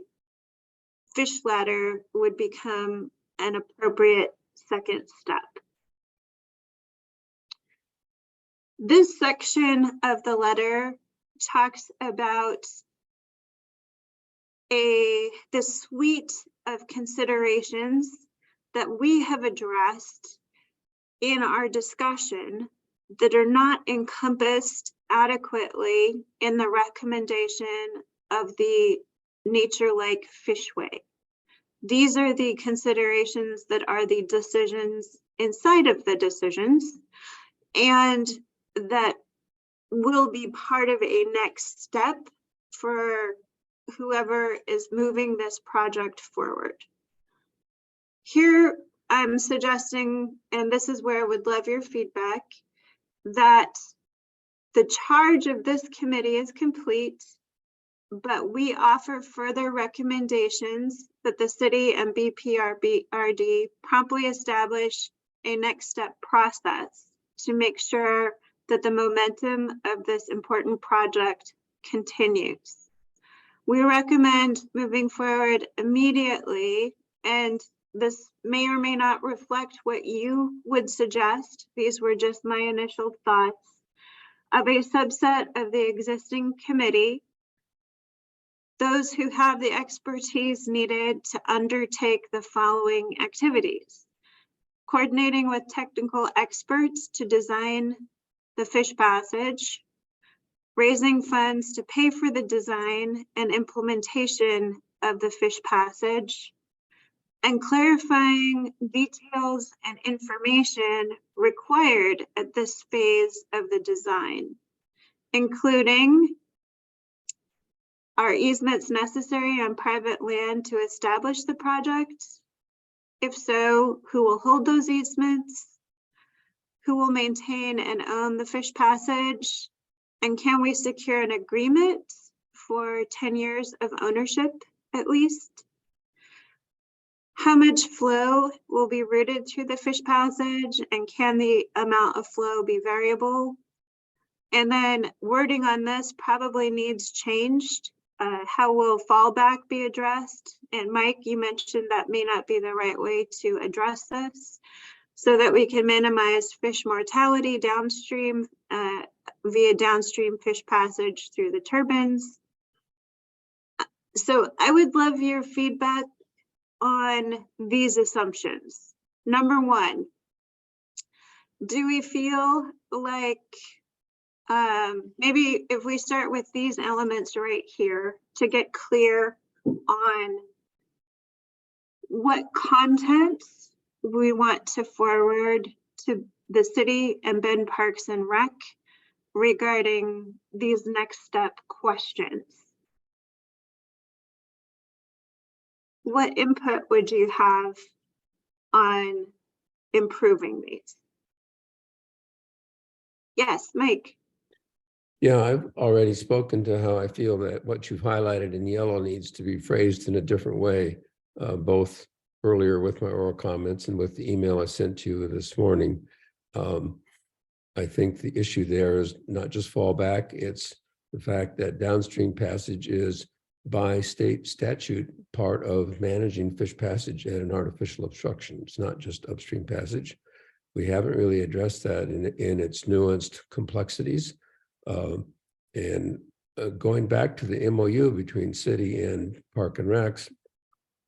fish ladder would become an appropriate second step. This section of the letter talks about the suite of considerations that we have addressed in our discussion that are not encompassed adequately in the recommendation of the Nature Like Fishway. These are the considerations that are the decisions inside of the decisions, and that will be part of a next step for whoever is moving this project forward. Here I'm suggesting, and this is where I would love your feedback, that the charge of this committee is complete, but we offer further recommendations that the city and BPRD promptly establish a next step process to make sure that the momentum of this important project continues. We recommend moving forward immediately, and this may or may not reflect what you would suggest. These were just my initial thoughts of a subset of the existing committee, those who have the expertise needed to undertake the following activities: coordinating with technical experts to design the fish passage, raising funds to pay for the design and implementation of the fish passage, and clarifying details and information required at this phase of the design, including are easements necessary on private land to establish the project? If so, who will hold those easements? Who will maintain and own the fish passage? And can we secure an agreement for 10 years of ownership at least? How much flow will be routed through the fish passage, and can the amount of flow be variable? And then wording on this probably needs changed. How will fallback be addressed? And Mike, you mentioned that may not be the right way to address this, so that we can minimize fish mortality downstream via downstream fish passage through the turbines. So I would love your feedback on these assumptions. Number one, do we feel like maybe if we start with these elements right here to get clear on what content we want to forward to the city and Bend Parks and Rec regarding these next step questions? What input would you have on improving these? Yes, Mike. Yeah, I've already spoken to how I feel that what you've highlighted in yellow needs to be phrased in a different way, both earlier with my oral comments and with the email I sent to you this morning. I think the issue there is not just fallback, it's the fact that downstream passage is by state statute part of managing fish passage at an artificial obstruction. It's not just upstream passage. We haven't really addressed that in its nuanced complexities. And going back to the MOU between city and Park and Recs,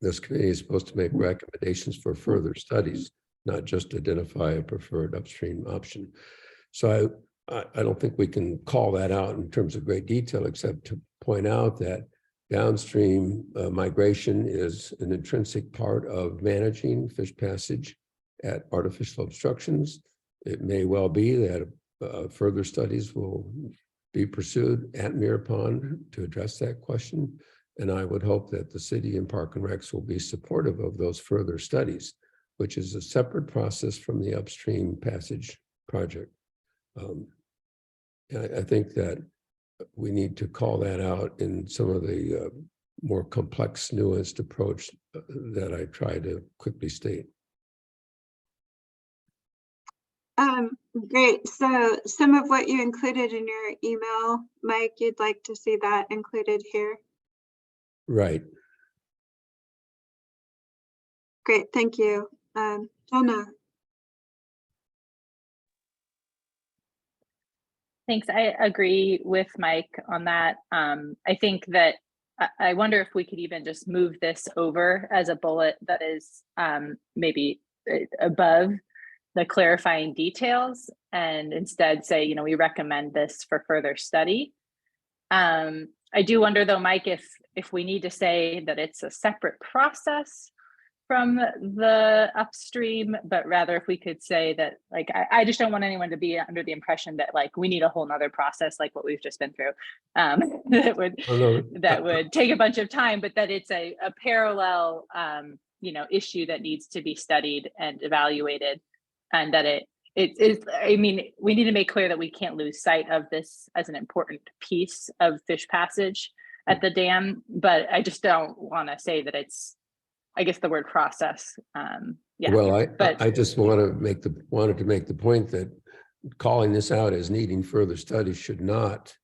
this committee is supposed to make recommendations for further studies, not just identify a preferred upstream option. So I don't think we can call that out in terms of great detail, except to point out that downstream migration is an intrinsic part of managing fish passage at artificial obstructions. It may well be that further studies will be pursued at Mirror Pond to address that question. And I would hope that the city and Park and Recs will be supportive of those further studies, which is a separate process from the upstream passage project. I think that we need to call that out in some of the more complex, nuanced approach that I try to quickly state. Great. So some of what you included in your email, Mike, you'd like to see that included here? Right. Great, thank you. Jenna. Thanks. I agree with Mike on that. I think that I wonder if we could even just move this over as a bullet that is maybe above the clarifying details, and instead say, you know, we recommend this for further study. I do wonder though, Mike, if we need to say that it's a separate process from the upstream, but rather if we could say that, like, I just don't want anyone to be under the impression that like we need a whole nother process like what we've just been through, that would take a bunch of time, but that it's a parallel you know, issue that needs to be studied and evaluated, and that it's, I mean, we need to make clear that we can't lose sight of this as an important piece of fish passage at the dam, but I just don't want to say that it's, I guess, the word process. Yeah. Well, I just wanted to make the point that calling this out as needing further study should not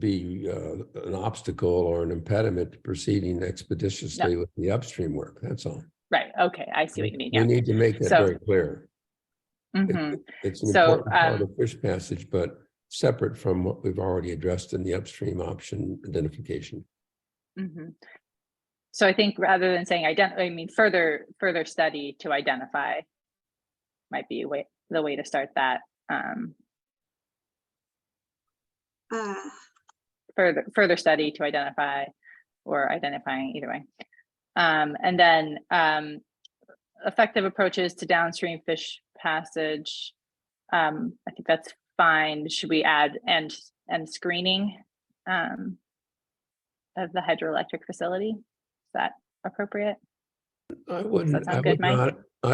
be an obstacle or an impediment to proceeding expeditiously with the upstream work. That's all. Right. Okay. I see what you mean. Yeah. We need to make that very clear. It's an important part of fish passage, but separate from what we've already addressed in the upstream option identification. So I think rather than saying further study to identify might be the way to start that. Further study to identify, or identifying, either way. And then effective approaches to downstream fish passage. I think that's fine. Should we add and screening of the hydroelectric facility? Is that appropriate? I wouldn't. I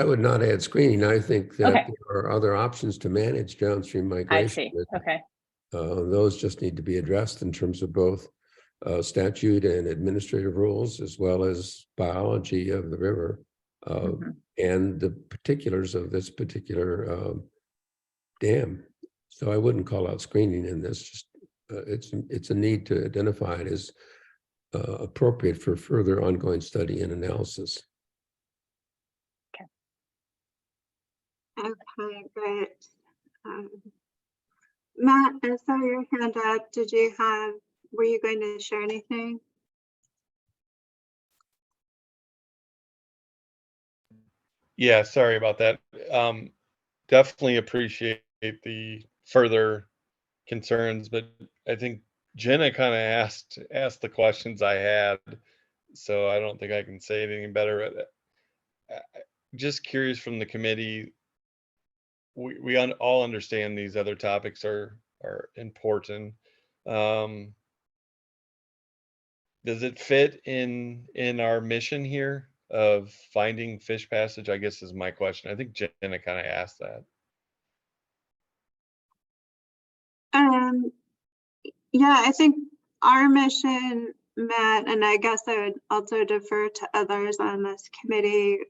would not add screening. I think that there are other options to manage downstream migration. I see. Okay. Those just need to be addressed in terms of both statute and administrative rules, as well as biology of the river and the particulars of this particular dam. So I wouldn't call out screening in this. Just it's a need to identify it as appropriate for further ongoing study and analysis. Okay, great. Matt, I saw your hand up. Were you going to share anything? Yeah, sorry about that. Definitely appreciate the further concerns, but I think Jenna kind of asked the questions I had, so I don't think I can say anything better. Just curious from the committee, we all understand these other topics are important. Does it fit in our mission here of finding fish passage, I guess, is my question. I think Jenna kind of asked that. Yeah, I think our mission, Matt, and I guess I would also defer to others on this committee.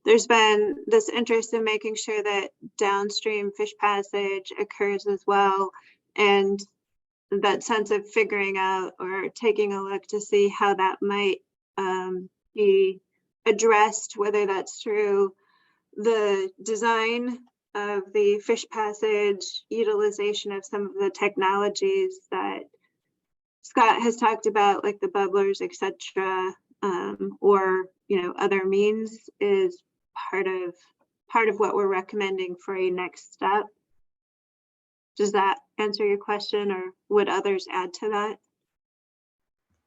There's been this interest in making sure that downstream fish passage occurs as well, and that sense of figuring out or taking a look to see how that might be addressed, whether that's through the design of the fish passage, utilization of some of the technologies that Scott has talked about, like the bubblers, etc., or other means, is part of what we're recommending for a next step. Does that answer your question, or would others add to that?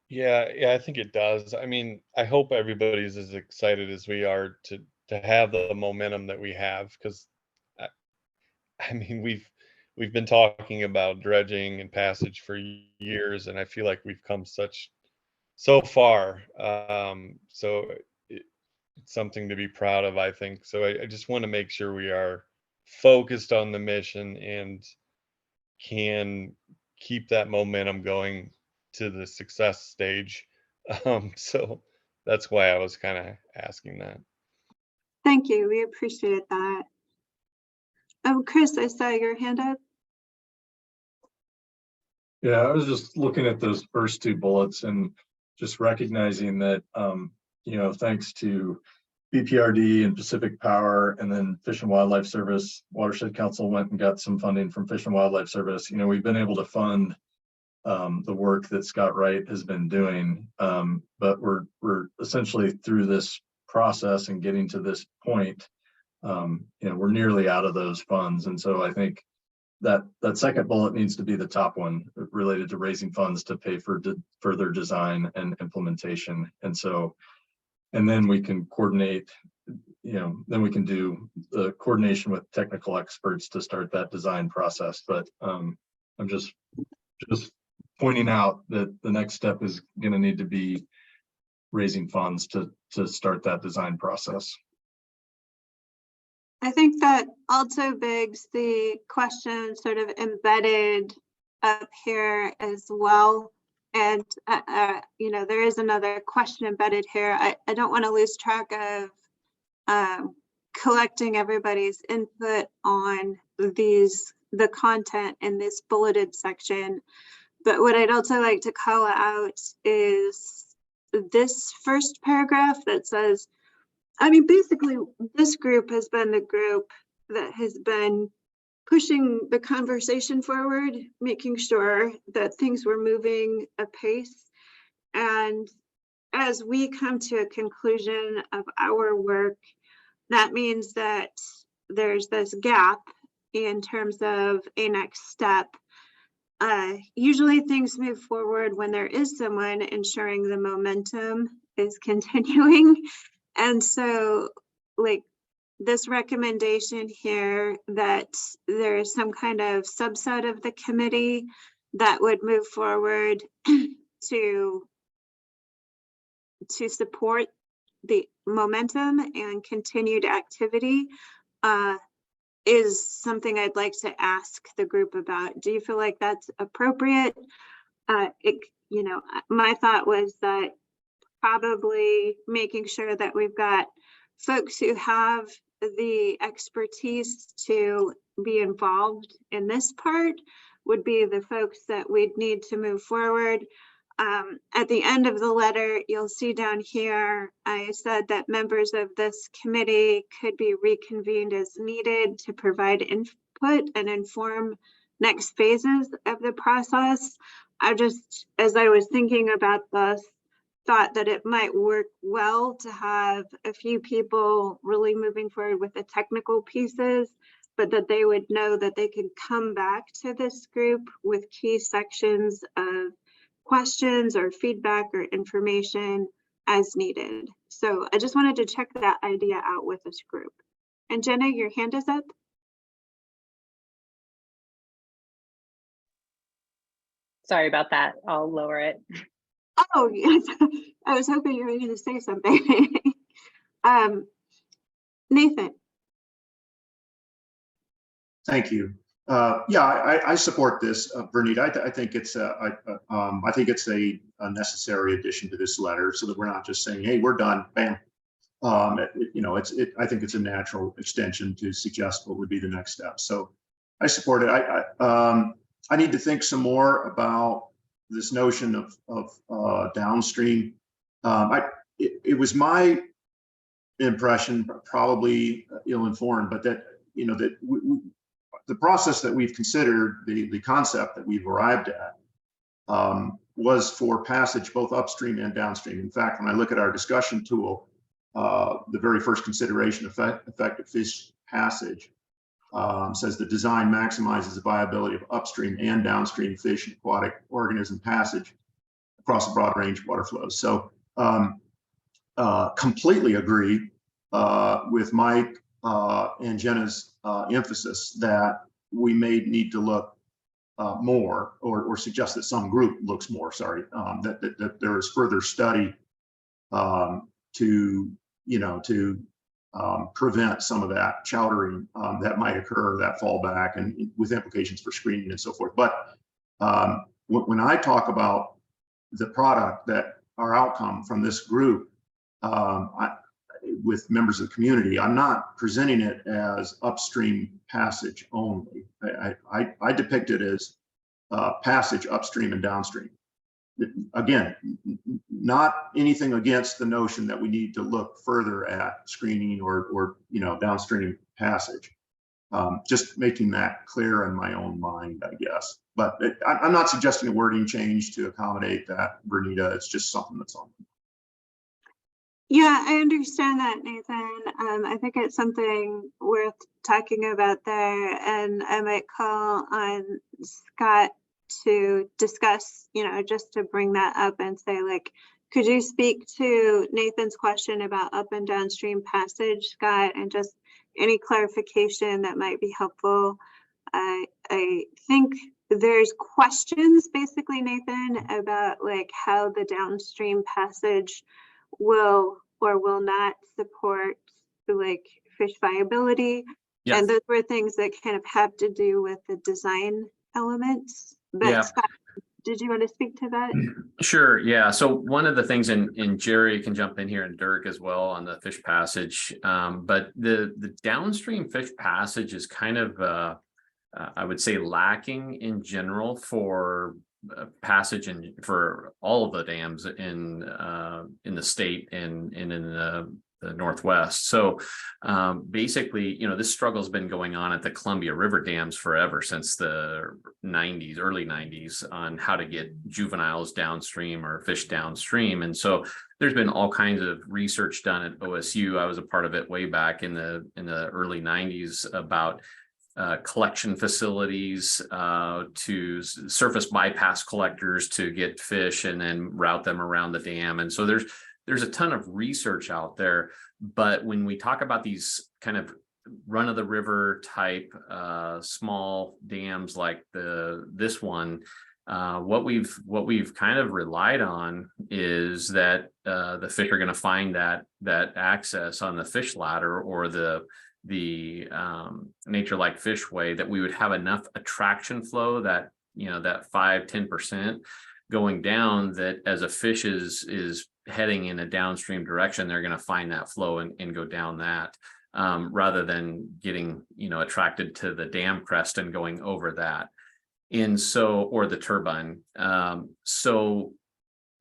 Yeah, I think it does. I mean, I hope everybody's as excited as we are to have the momentum that we have, because I mean, we've been talking about dredging and passage for years, and I feel like we've come so far. So it's something to be proud of, I think. So I just want to make sure we are focused on the mission and can keep that momentum going to the success stage. So that's why I was kind of asking that. Thank you. We appreciate that. Chris, I saw your hand up. Yeah, I was just looking at those first two bullets and just recognizing that, thanks to BPRD and Pacific Power, and then Fish and Wildlife Service, Watershed Council went and got some funding from Fish and Wildlife Service. We've been able to fund the work that Scott Wright has been doing, but we're essentially through this process and getting to this point. We're nearly out of those funds, and so I think that second bullet needs to be the top one, related to raising funds to pay for further design and implementation. And then we can coordinate, then we can do the coordination with technical experts to start that design process. But I'm just pointing out that the next step is going to need to be raising funds to start that design process. I think that also begs the question sort of embedded up here as well. And, there is another question embedded here. I don't want to lose track of collecting everybody's input on the content in this bulleted section. But what I'd also like to call out is this first paragraph that says, basically, this group has been the group that has been pushing the conversation forward, making sure that things were moving apace. And as we come to a conclusion of our work, that means that there's this gap in terms of a next step. Usually things move forward when there is someone ensuring the momentum is continuing. And so, this recommendation here that there is some kind of subset of the committee that would move forward to support the momentum and continued activity is something I'd like to ask the group about. Do you feel like that's appropriate? My thought was that probably making sure that we've got folks who have the expertise to be involved in this part would be the folks that we'd need to move forward. At the end of the letter, you'll see down here, I said that members of this committee could be reconvened as needed to provide input and inform next phases of the process. As I was thinking about this, thought that it might work well to have a few people really moving forward with the technical pieces, but that they would know that they could come back to this group with key sections of questions or feedback or information as needed. So I just wanted to check that idea out with this group. And Jenna, your hand is up. Sorry about that. I'll lower it. Oh, yes. I was hoping you were going to say something. Nathan. Thank you. I support this, Bernita. I think it's a necessary addition to this letter, so that we're not just saying, "Hey, we're done." Bam. I think it's a natural extension to suggest what would be the next step. So I support it. I need to think some more about this notion of downstream. It was my impression, probably ill-informed, but that you know, that the process that we've considered, the concept that we've arrived at, was for passage both upstream and downstream. In fact, when I look at our discussion tool, the very first consideration, effective fish passage, says the design maximizes the viability of upstream and downstream fish and aquatic organism passage across a broad range of water flows. So completely agree with Mike and Jenna's emphasis that we may need to look more, or suggest that some group looks more, that there is further study to, you know, to prevent some of that chowdering that might occur, that fallback, and with implications for screening and so forth. But when I talk about the product, that our outcome from this group with members of the community, I'm not presenting it as upstream passage only. I depict it as passage upstream and downstream. Again, not anything against the notion that we need to look further at screening or you know, downstream passage. Just making that clear in my own mind, I guess. But I'm not suggesting a wording change to accommodate that, Bernita. It's just something that's on. Yeah, I understand that, Nathan. I think it's something worth talking about there, and I might call on Scott to discuss, you know, just to bring that up and say, like, could you speak to Nathan's question about up and downstream passage, Scott, and just any clarification that might be helpful? I think there's questions, basically, Nathan, about like how the downstream passage will or will not support like fish viability. Yes. And those were things that kind of have to do with the design elements. But Yeah. Scott, did you want to speak to that? Sure. Yeah. So one of the things, and Jerry can jump in here, and Dirk as well on the fish passage. But the downstream fish passage is kind of, I would say, lacking in general for passage and for all of the dams in the state and in the Northwest. So basically, you know, this struggle has been going on at the Columbia River dams forever, since the 90s, early 90s, on how to get juveniles downstream or fish downstream. And so there's been all kinds of research done at OSU. I was a part of it way back in the early 90s about collection facilities, to surface bypass collectors to get fish and then route them around the dam. And so there's a ton of research out there. But when we talk about these kind of run of the river type small dams like this one, what we've kind of relied on is that the fish are going to find that access on the fish ladder or the Nature Like Fishway, that we would have enough attraction flow that, you know, that 5-10% going down, that as a fish is heading in a downstream direction, they're going to find that flow and go down that, rather than getting, you know, attracted to the dam crest and going over that. And so, or the turbine. So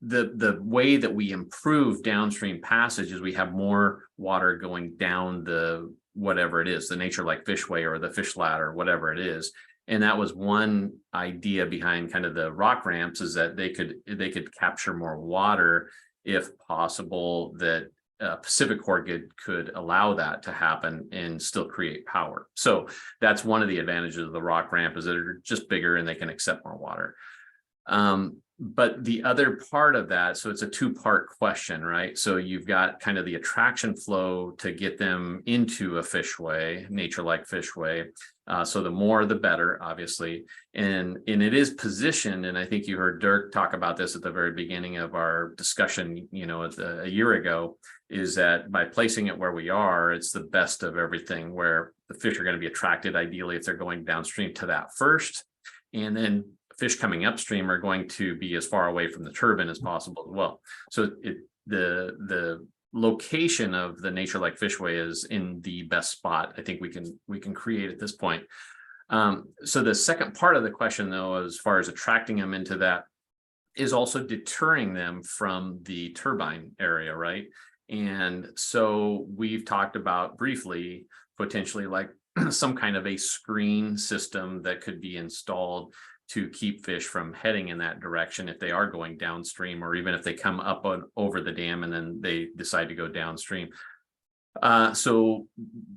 the way that we improve downstream passage is we have more water going down the whatever it is, the Nature Like Fishway or the fish ladder, whatever it is. And that was one idea behind kind of the rock ramps, is that they could capture more water if possible, that Pacific Core could allow that to happen and still create power. So that's one of the advantages of the rock ramp, is that they're just bigger and they can accept more water. But the other part of that, so it's a two-part question, right? So you've got kind of the attraction flow to get them into a fishway, Nature Like Fishway. So the more, the better, obviously. And it is positioned, and I think you heard Dirk talk about this at the very beginning of our discussion, you know, a year ago, is that by placing it where we are, it's the best of everything, where the fish are going to be attracted, ideally, if they're going downstream, to that first. And then fish coming upstream are going to be as far away from the turbine as possible as well. So the location of the Nature Like Fishway is in the best spot I think we can create at this point. So the second part of the question, though, as far as attracting them into that, is also deterring them from the turbine area, right? And so we've talked about briefly potentially like some kind of a screen system that could be installed to keep fish from heading in that direction if they are going downstream, or even if they come up over the dam and then they decide to go downstream. So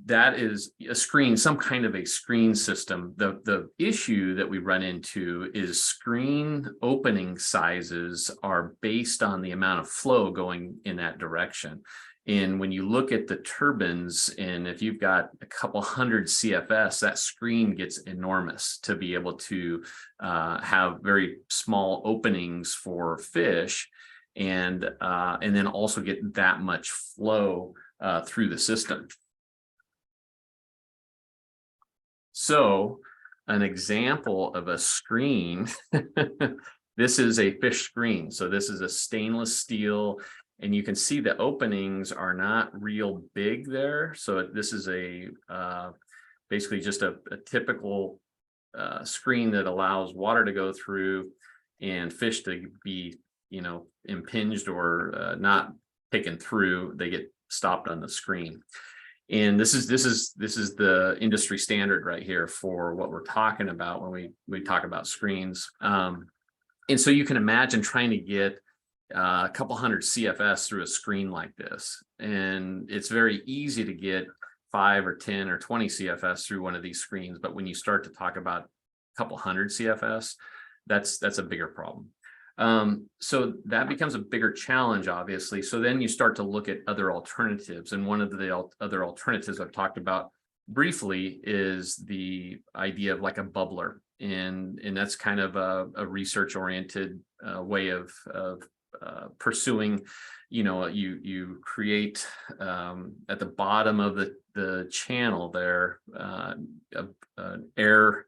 that is a screen, some kind of a screen system. The issue that we run into is screen opening sizes are based on the amount of flow going in that direction. And when you look at the turbines, and if you've got a couple hundred CFS, that screen gets enormous to be able to have very small openings for fish, and then also get that much flow through the system. So an example of a screen, this is a fish screen. So this is a stainless steel, and you can see the openings are not real big there. So this is a basically just a typical screen that allows water to go through and fish to be, impinged or not taken through. They get stopped on the screen. And this is the industry standard right here for what we're talking about when we talk about screens. And so you can imagine trying to get a couple hundred CFS through a screen like this. And it's very easy to get 5 or 10 or 20 CFS through one of these screens. But when you start to talk about a couple hundred CFS, that's a bigger problem. So that becomes a bigger challenge, obviously. So then you start to look at other alternatives. And one of the other alternatives I've talked about briefly is the idea of like a bubbler. And that's kind of a research oriented way of pursuing, you create at the bottom of the channel there, an air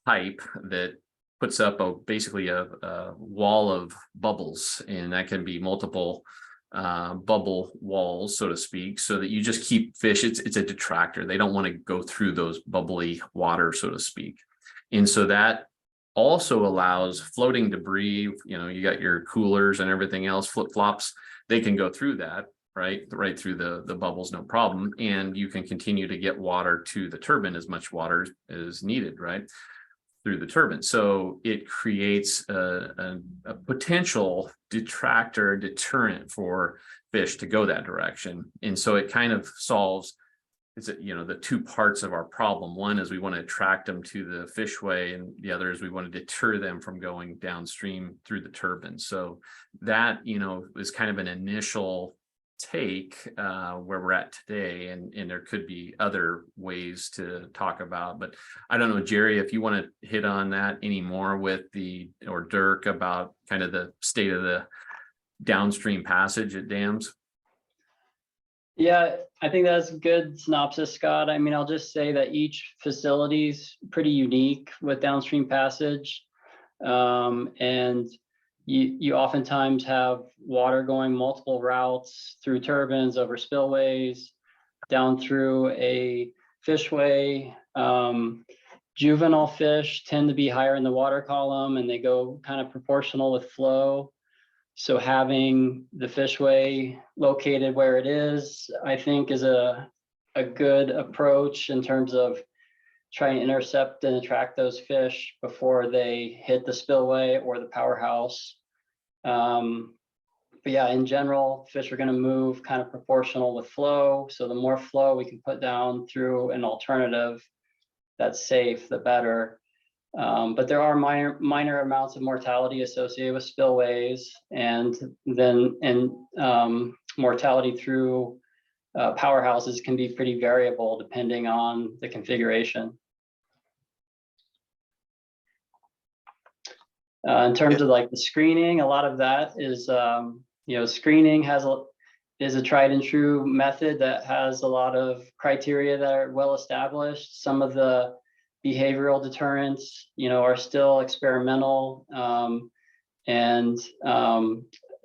pipe that puts up basically a wall of bubbles, and that can be multiple bubble walls, so to speak, so that you just keep fish. It's a detractor. They don't want to go through those bubbly water, so to speak. And so that also allows floating debris, you got your coolers and everything else, flip-flops, they can go through that, right through the bubbles, no problem. And you can continue to get water to the turbine, as much water as needed, right, through the turbine. So it creates a potential deterrent for fish to go that direction. And so it kind of solves the two parts of our problem. One is we want to attract them to the fishway, and the other is we want to deter them from going downstream through the turbine. So that, is kind of an initial take where we're at today, and there could be other ways to talk about, but I don't know, Jerry, if you want to hit on that anymore or Dirk, about kind of the state of the downstream passage at dams. Yeah, I think that's a good synopsis, Scott. I mean, I'll just say that each facility is pretty unique with downstream passage. And you oftentimes have water going multiple routes through turbines, over spillways, down through a fishway. Juvenile fish tend to be higher in the water column, and they go kind of proportional with flow. So having the fishway located where it is, I think, is a good approach in terms of trying to intercept and attract those fish before they hit the spillway or the powerhouse. But yeah, in general, fish are going to move kind of proportional with flow. So the more flow we can put down through an alternative that's safe, the better. But there are minor amounts of mortality associated with spillways, and then mortality through powerhouses can be pretty variable depending on the configuration. In terms of like the screening, a lot of that is, screening is a tried and true method that has a lot of criteria that are well established. Some of the behavioral deterrents, are still experimental and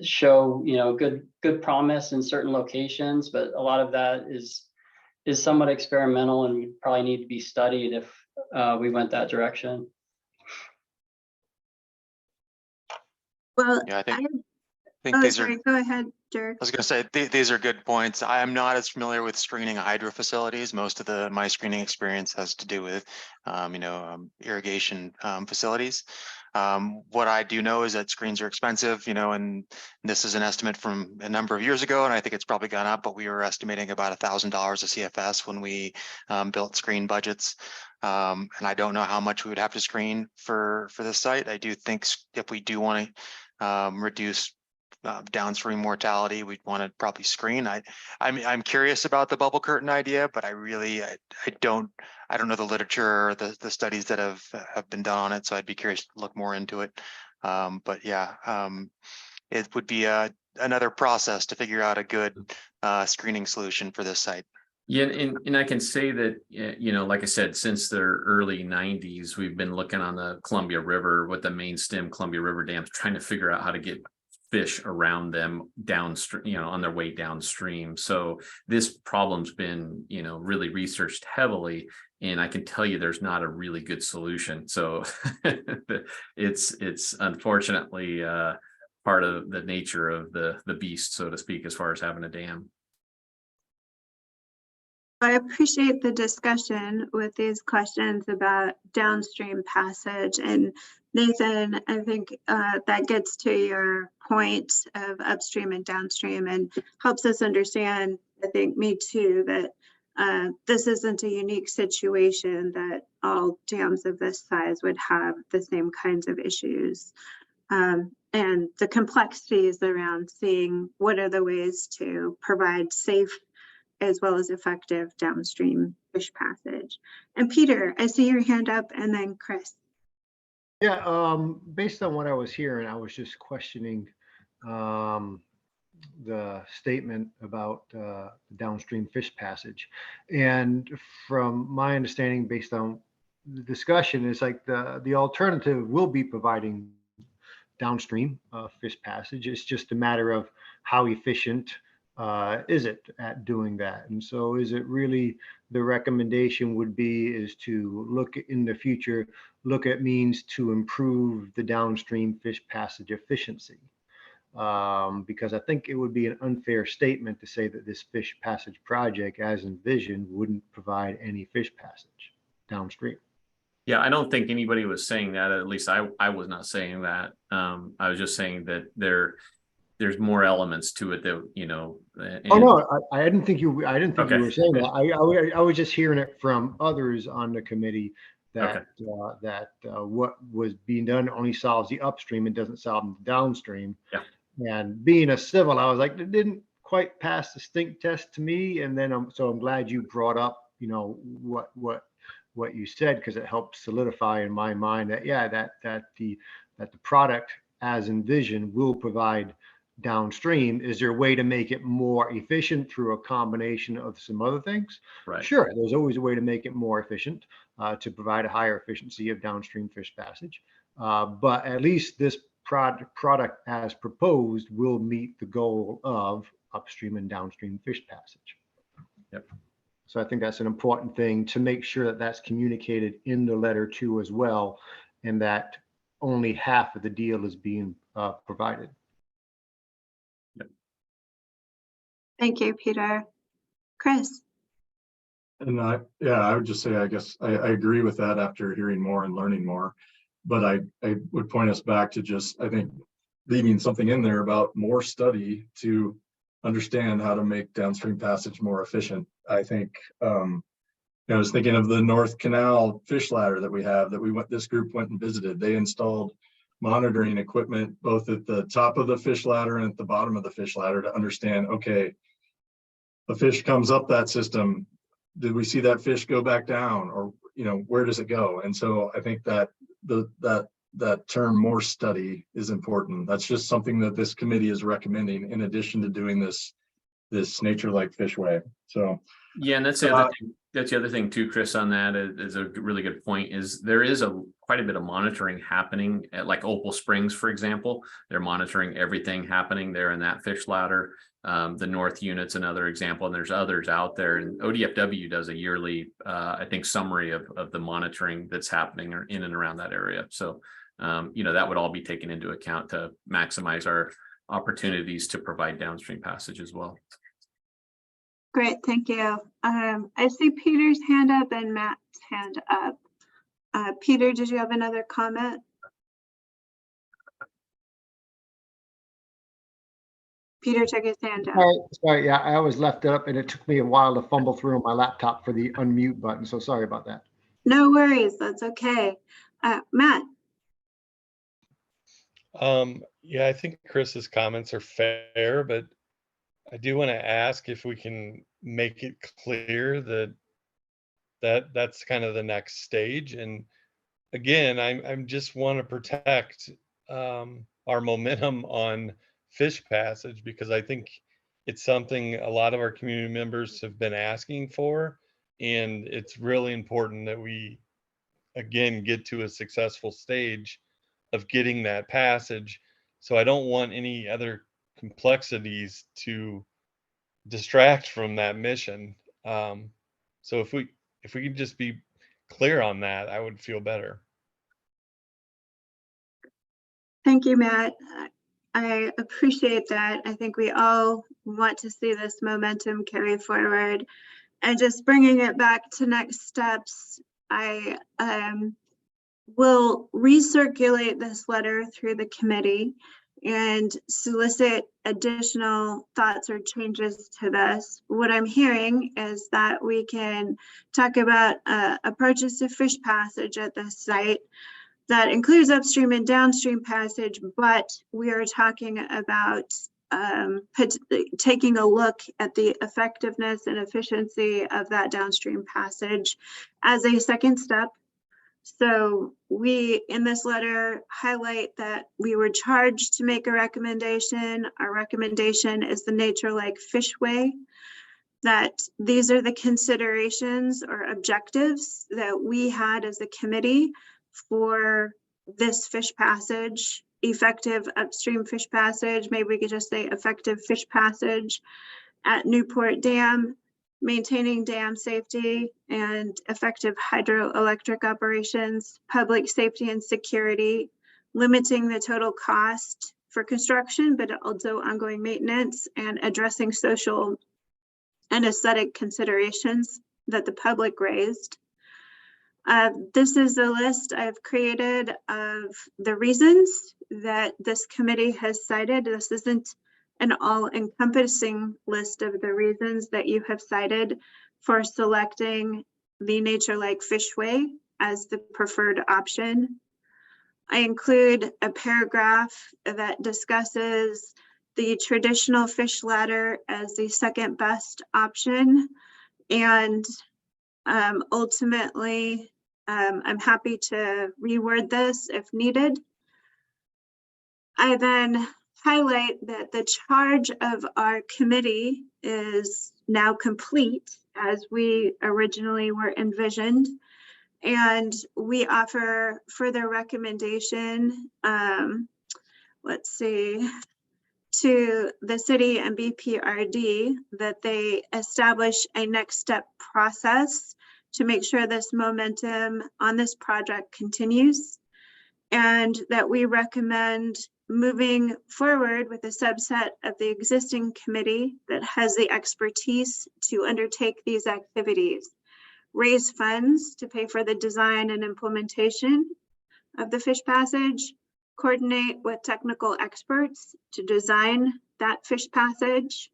show, good promise in certain locations, but a lot of that is somewhat experimental and would probably need to be studied if we went that direction. Well, Yeah, I think. think Oh, these are, sorry, go ahead, Dirk. I was gonna say, these are good points. I am not as familiar with screening hydro facilities. Most of my screening experience has to do with, irrigation, facilities. What I do know is that screens are expensive, and this is an estimate from a number of years ago, and I think it's probably gone up, but we were estimating about $1,000 a CFS when we, built screen budgets. And I don't know how much we would have to screen for this site. I do think if we do want to, reduce downstream mortality, we'd want to probably screen. I'm curious about the bubble curtain idea, but I don't know the literature or the studies that have been done on it, so I'd be curious to look more into it. But yeah, it would be another process to figure out a good screening solution for this site. Yeah, and I can say that, like I said, since the early 90s, we've been looking on the Columbia River with the main stem Columbia River dams, trying to figure out how to get fish around them downstream, on their way downstream. So this problem's been, really researched heavily, and I can tell you there's not a really good solution. So it's unfortunately part of the nature of the beast, so to speak, as far as having a dam. I appreciate the discussion with these questions about downstream passage. And Nathan, I think that gets to your point of upstream and downstream and helps us understand, I think me too, that this isn't a unique situation, that all dams of this size would have the same kinds of issues. And the complexities around seeing what are the ways to provide safe as well as effective downstream fish passage. And Peter, I see your hand up, and then Chris. Yeah, based on what I was hearing, I was just questioning the statement about downstream fish passage. And from my understanding, based on the discussion, is like the alternative will be providing downstream fish passage. It's just a matter of how efficient is it at doing that. And so is it really, the recommendation would be is to look in the future, look at means to improve the downstream fish passage efficiency. Because I think it would be an unfair statement to say that this fish passage project as envisioned wouldn't provide any fish passage downstream. Yeah, I don't think anybody was saying that. At least I was not saying that. I was just saying that there's more elements to it that, Oh no, I didn't think you were saying Okay. that. I was just hearing it from others on the committee that what was being done only solves the upstream and doesn't solve the downstream. Yeah. And being a civil, I was like, it didn't quite pass the stink test to me. And then I'm glad you brought up, what you said, because it helped solidify in my mind that that the product as envisioned will provide downstream. Is there a way to make it more efficient through a combination of some other things? Right. Sure, there's always a way to make it more efficient, to provide a higher efficiency of downstream fish passage. But at least this product as proposed will meet the goal of upstream and downstream fish passage. Yep. So I think that's an important thing to make sure that that's communicated in the letter too as well, and that only half of the deal is being provided. Thank you, Peter. Chris. And I would just say, I guess I agree with that after hearing more and learning more. But I would point us back to just, I think, leaving something in there about more study to understand how to make downstream passage more efficient. I think, I was thinking of the North Canal fish ladder that we have, that this group went and visited. They installed monitoring equipment both at the top of the fish ladder and at the bottom of the fish ladder to understand, okay, a fish comes up that system, did we see that fish go back down, or where does it go? And so I think that that term more study is important. That's just something that this committee is recommending in addition to doing this Nature Like Fishway. So yeah, and that's the other thing. That's the other thing too, Chris, on that is a really good point, is there is quite a bit of monitoring happening at like Opal Springs, for example. They're monitoring everything happening there in that fish ladder. The North Unit's another example, and there's others out there. And ODFW does a yearly, I think, summary of the monitoring that's happening in and around that area. So, that would all be taken into account to maximize opportunities to provide downstream passage as well. Great, thank you. I see Peter's hand up and Matt's hand up. Peter, did you have another comment? Peter took his hand up. Sorry, yeah, I always left it up and it took me a while to fumble through on my laptop for the unmute button, so sorry about that. No worries, that's okay. Matt? Yeah, I think Chris's comments are fair, but I do want to ask if we can make it clear that that's kind of the next stage. And again, I'm just want to protect our momentum on fish passage, because I think it's something a lot of our community members have been asking for, and it's really important that we again get to a successful stage of getting that passage. So I don't want any other complexities to distract from that mission. So if we can just be clear on that, I would feel better. Thank you, Matt. I appreciate that. I think we all want to see this momentum carry forward. And just bringing it back to next steps, I will recirculate this letter through the committee and solicit additional thoughts or changes to this. What I'm hearing is that we can talk about approaches to fish passage at this site that includes upstream and downstream passage, but we are talking about taking a look at the effectiveness and efficiency of that downstream passage as a second step. So we, in this letter, highlight that we were charged to make a recommendation. Our recommendation is the Nature Lake Fishway, that these are the considerations or objectives that we had as a committee for this fish passage, effective upstream fish passage. Maybe we could just say effective fish passage at Newport Dam, maintaining dam safety and effective hydroelectric operations, public safety and security, limiting the total cost for construction, but also ongoing maintenance, and addressing social and aesthetic considerations that the public raised. This is a list I've created of the reasons that this committee has cited. This isn't an all-encompassing list of the reasons that you have cited for selecting the Nature Lake Fishway as the preferred option. I include a paragraph that discusses the traditional fish ladder as the second best option, and ultimately, I'm happy to reword this if needed. I then highlight that the charge of our committee is now complete as we originally were envisioned, and we offer further recommendation, let's see, to the city and BPRD that they establish a next step process to make sure this momentum on this project continues, and that we recommend moving forward with a subset of the existing committee that has the expertise to undertake these activities, raise funds to pay for the design and implementation of the fish passage, coordinate with technical experts to design that fish passage,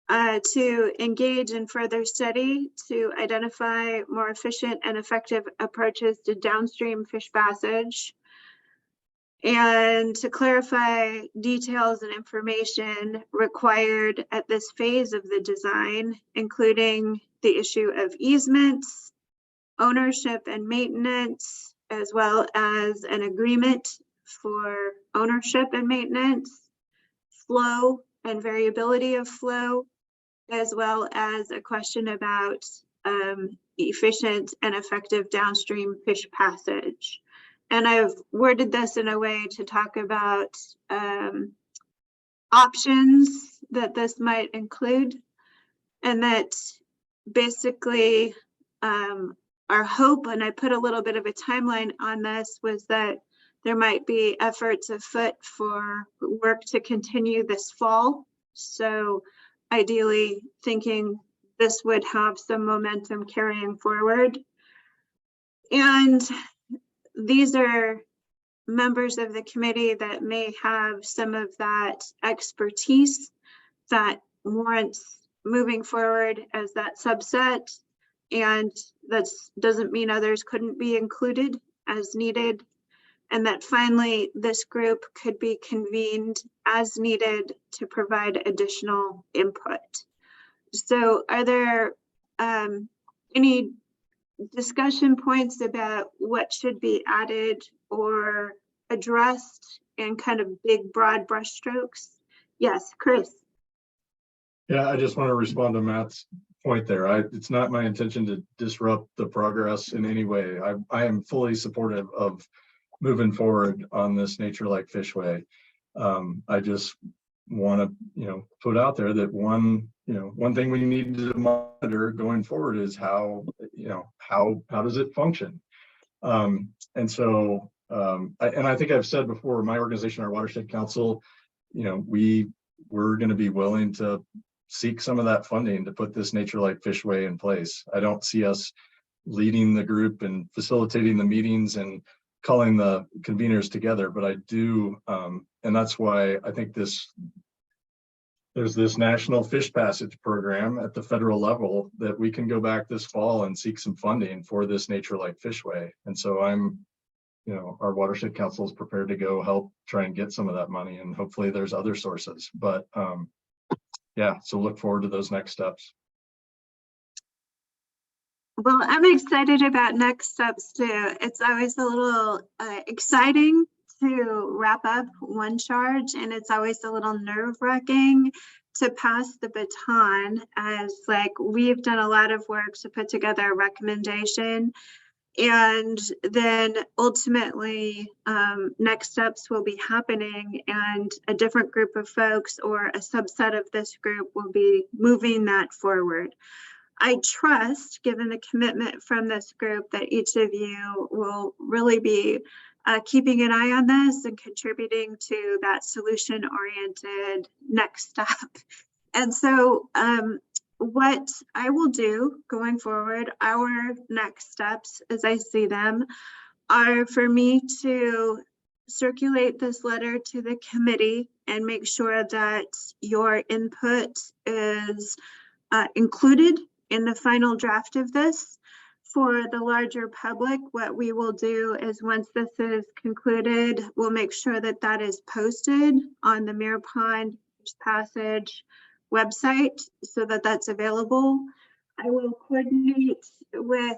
to engage in further study to identify more efficient and effective approaches to downstream fish passage, and to clarify details and information required at this phase of the design, including the issue of easements, ownership and maintenance, as well as an agreement for ownership and maintenance, flow and variability of flow, as well as a question about efficient and effective downstream fish passage. And I've worded this in a way to talk about options that this might include, and that basically our hope, and I put a little bit of a timeline on this, was that there might be efforts afoot for work to continue this fall. So ideally thinking this would have some momentum carrying forward. And these are members of the committee that may have some of that expertise that warrants moving forward as that subset. And that doesn't mean others couldn't be included as needed. And that finally, this group could be convened as needed to provide additional input. So are there any discussion points about what should be added or addressed in kind of big, broad brushstrokes? Yes, Chris. Yeah, I just want to respond to Matt's point there. It's not my intention to disrupt the progress in any way. I am fully supportive of moving forward on this Nature Like Fishway. I just want to, put out there that one thing we need to monitor going forward is how does it function? And so, I think I've said before, my organization, our Watershed Council, we're going to be willing to seek some of that funding to put this Nature Like Fishway in place. I don't see us leading the group and facilitating the meetings and calling the conveners together, but I do, and that's why I think there's this National Fish Passage program at the federal level that we can go back this fall and seek some funding for this Nature Like Fishway. And so our Watershed Council is prepared to go help try and get some of that money, and hopefully there's other sources, but yeah, so look forward to those next steps. Well, I'm excited about next steps too. It's always a little exciting to wrap up one charge, and it's always a little nerve-wracking to pass the baton, as we've done a lot of work to put together a recommendation, and then ultimately next steps will be happening, and a different group of folks or a subset of this group will be moving that forward. I trust, given the commitment from this group, that each of you will really be keeping an eye on this and contributing to that solution-oriented next step. And so what I will do going forward, our next steps as I see them, are for me to circulate this letter to the committee and make sure that your input is included in the final draft of this. For the larger public, what we will do is once this is concluded, we'll make sure that that is posted on the Mirror Pond Fish Passage website so that that's available. I will coordinate with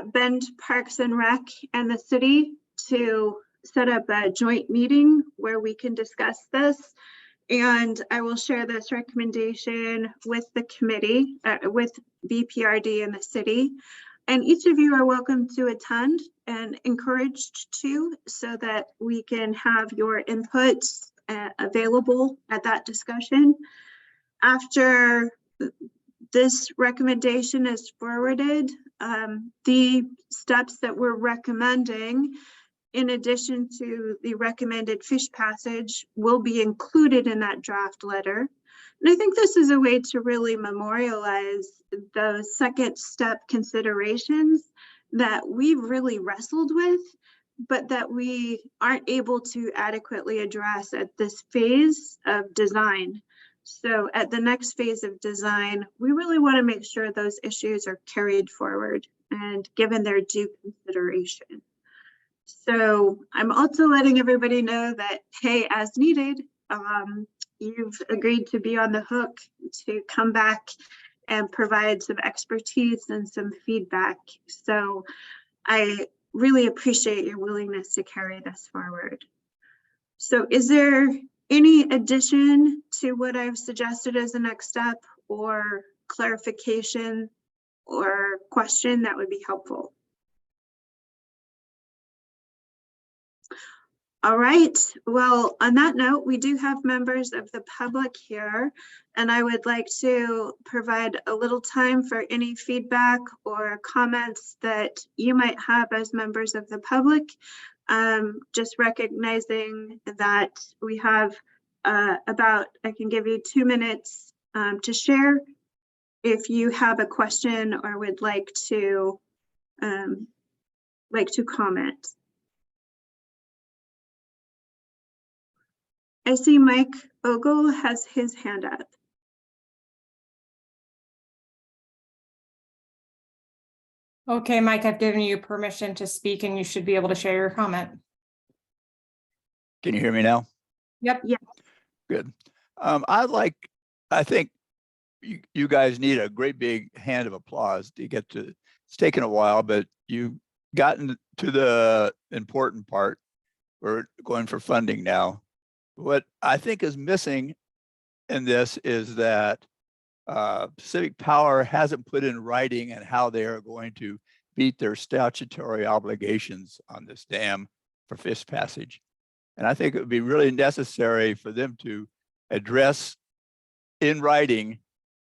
Bend Parks and Rec and the city to set up a joint meeting where we can discuss this. And I will share this recommendation with the committee, with BPRD and the city. And each of you are welcome to attend and encouraged to, so that we can have your input available at that discussion. After this recommendation is forwarded, the steps that we're recommending, in addition to the recommended fish passage, will be included in that draft letter. And I think this is a way to really memorialize those second step considerations that we've really wrestled with, but that we aren't able to adequately address at this phase of design. So at the next phase of design, we really want to make sure those issues are carried forward and given their due consideration. So I'm also letting everybody know that, hey, as needed, you've agreed to be on the hook to come back and provide some expertise and some feedback. So I really appreciate your willingness to carry this forward. So is there any addition to what I've suggested as the next step, or clarification or question that would be helpful? All right, well, on that note, we do have members of the public here, and I would like to provide a little time for any feedback or comments that you might have as members of the public. just recognizing that we have about, I can give you 2 minutes to share if you have a question or would like to comment. I see Mike Ogle has his hand up. Okay, Mike, I've given you permission to speak and you should be able to share your comment. Can you hear me now? Yep. Yeah. Good. I think you guys need a great big hand of applause to get to, it's taken a while, but you've gotten to the important part. We're going for funding now. What I think is missing in this is that Pacific Power hasn't put in writing and how they are going to meet their statutory obligations on this dam for fish passage. And I think it would be really necessary for them to address in writing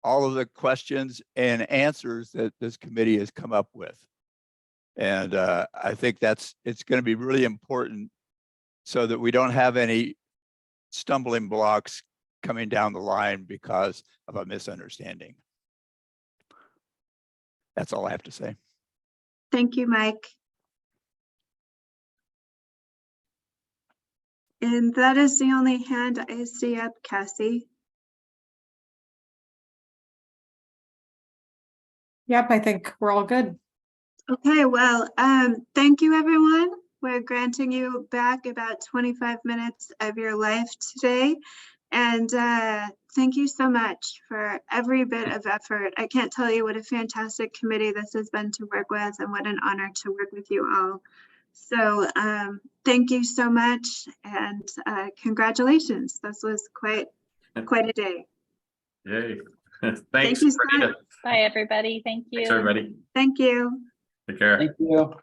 all of the questions and answers that this committee has come up with. And I think it's going to be really important so that we don't have any stumbling blocks coming down the line because of a misunderstanding. That's all I have to say. Thank you, Mike. And that is the only hand I see up, Cassie. Yep, I think we're all good. Okay, well, thank you, everyone. We're granting you back about 25 minutes of your life today. And thank you so much for every bit of effort. I can't tell you what a fantastic committee this has been to work with and what an honor to work with you all. So thank you so much and congratulations. This was quite a day. Yay. Thank Thanks. you so Bernita. much. Bye, everybody. Thank you. Thanks, everybody. Thank you. Take care. Thank you.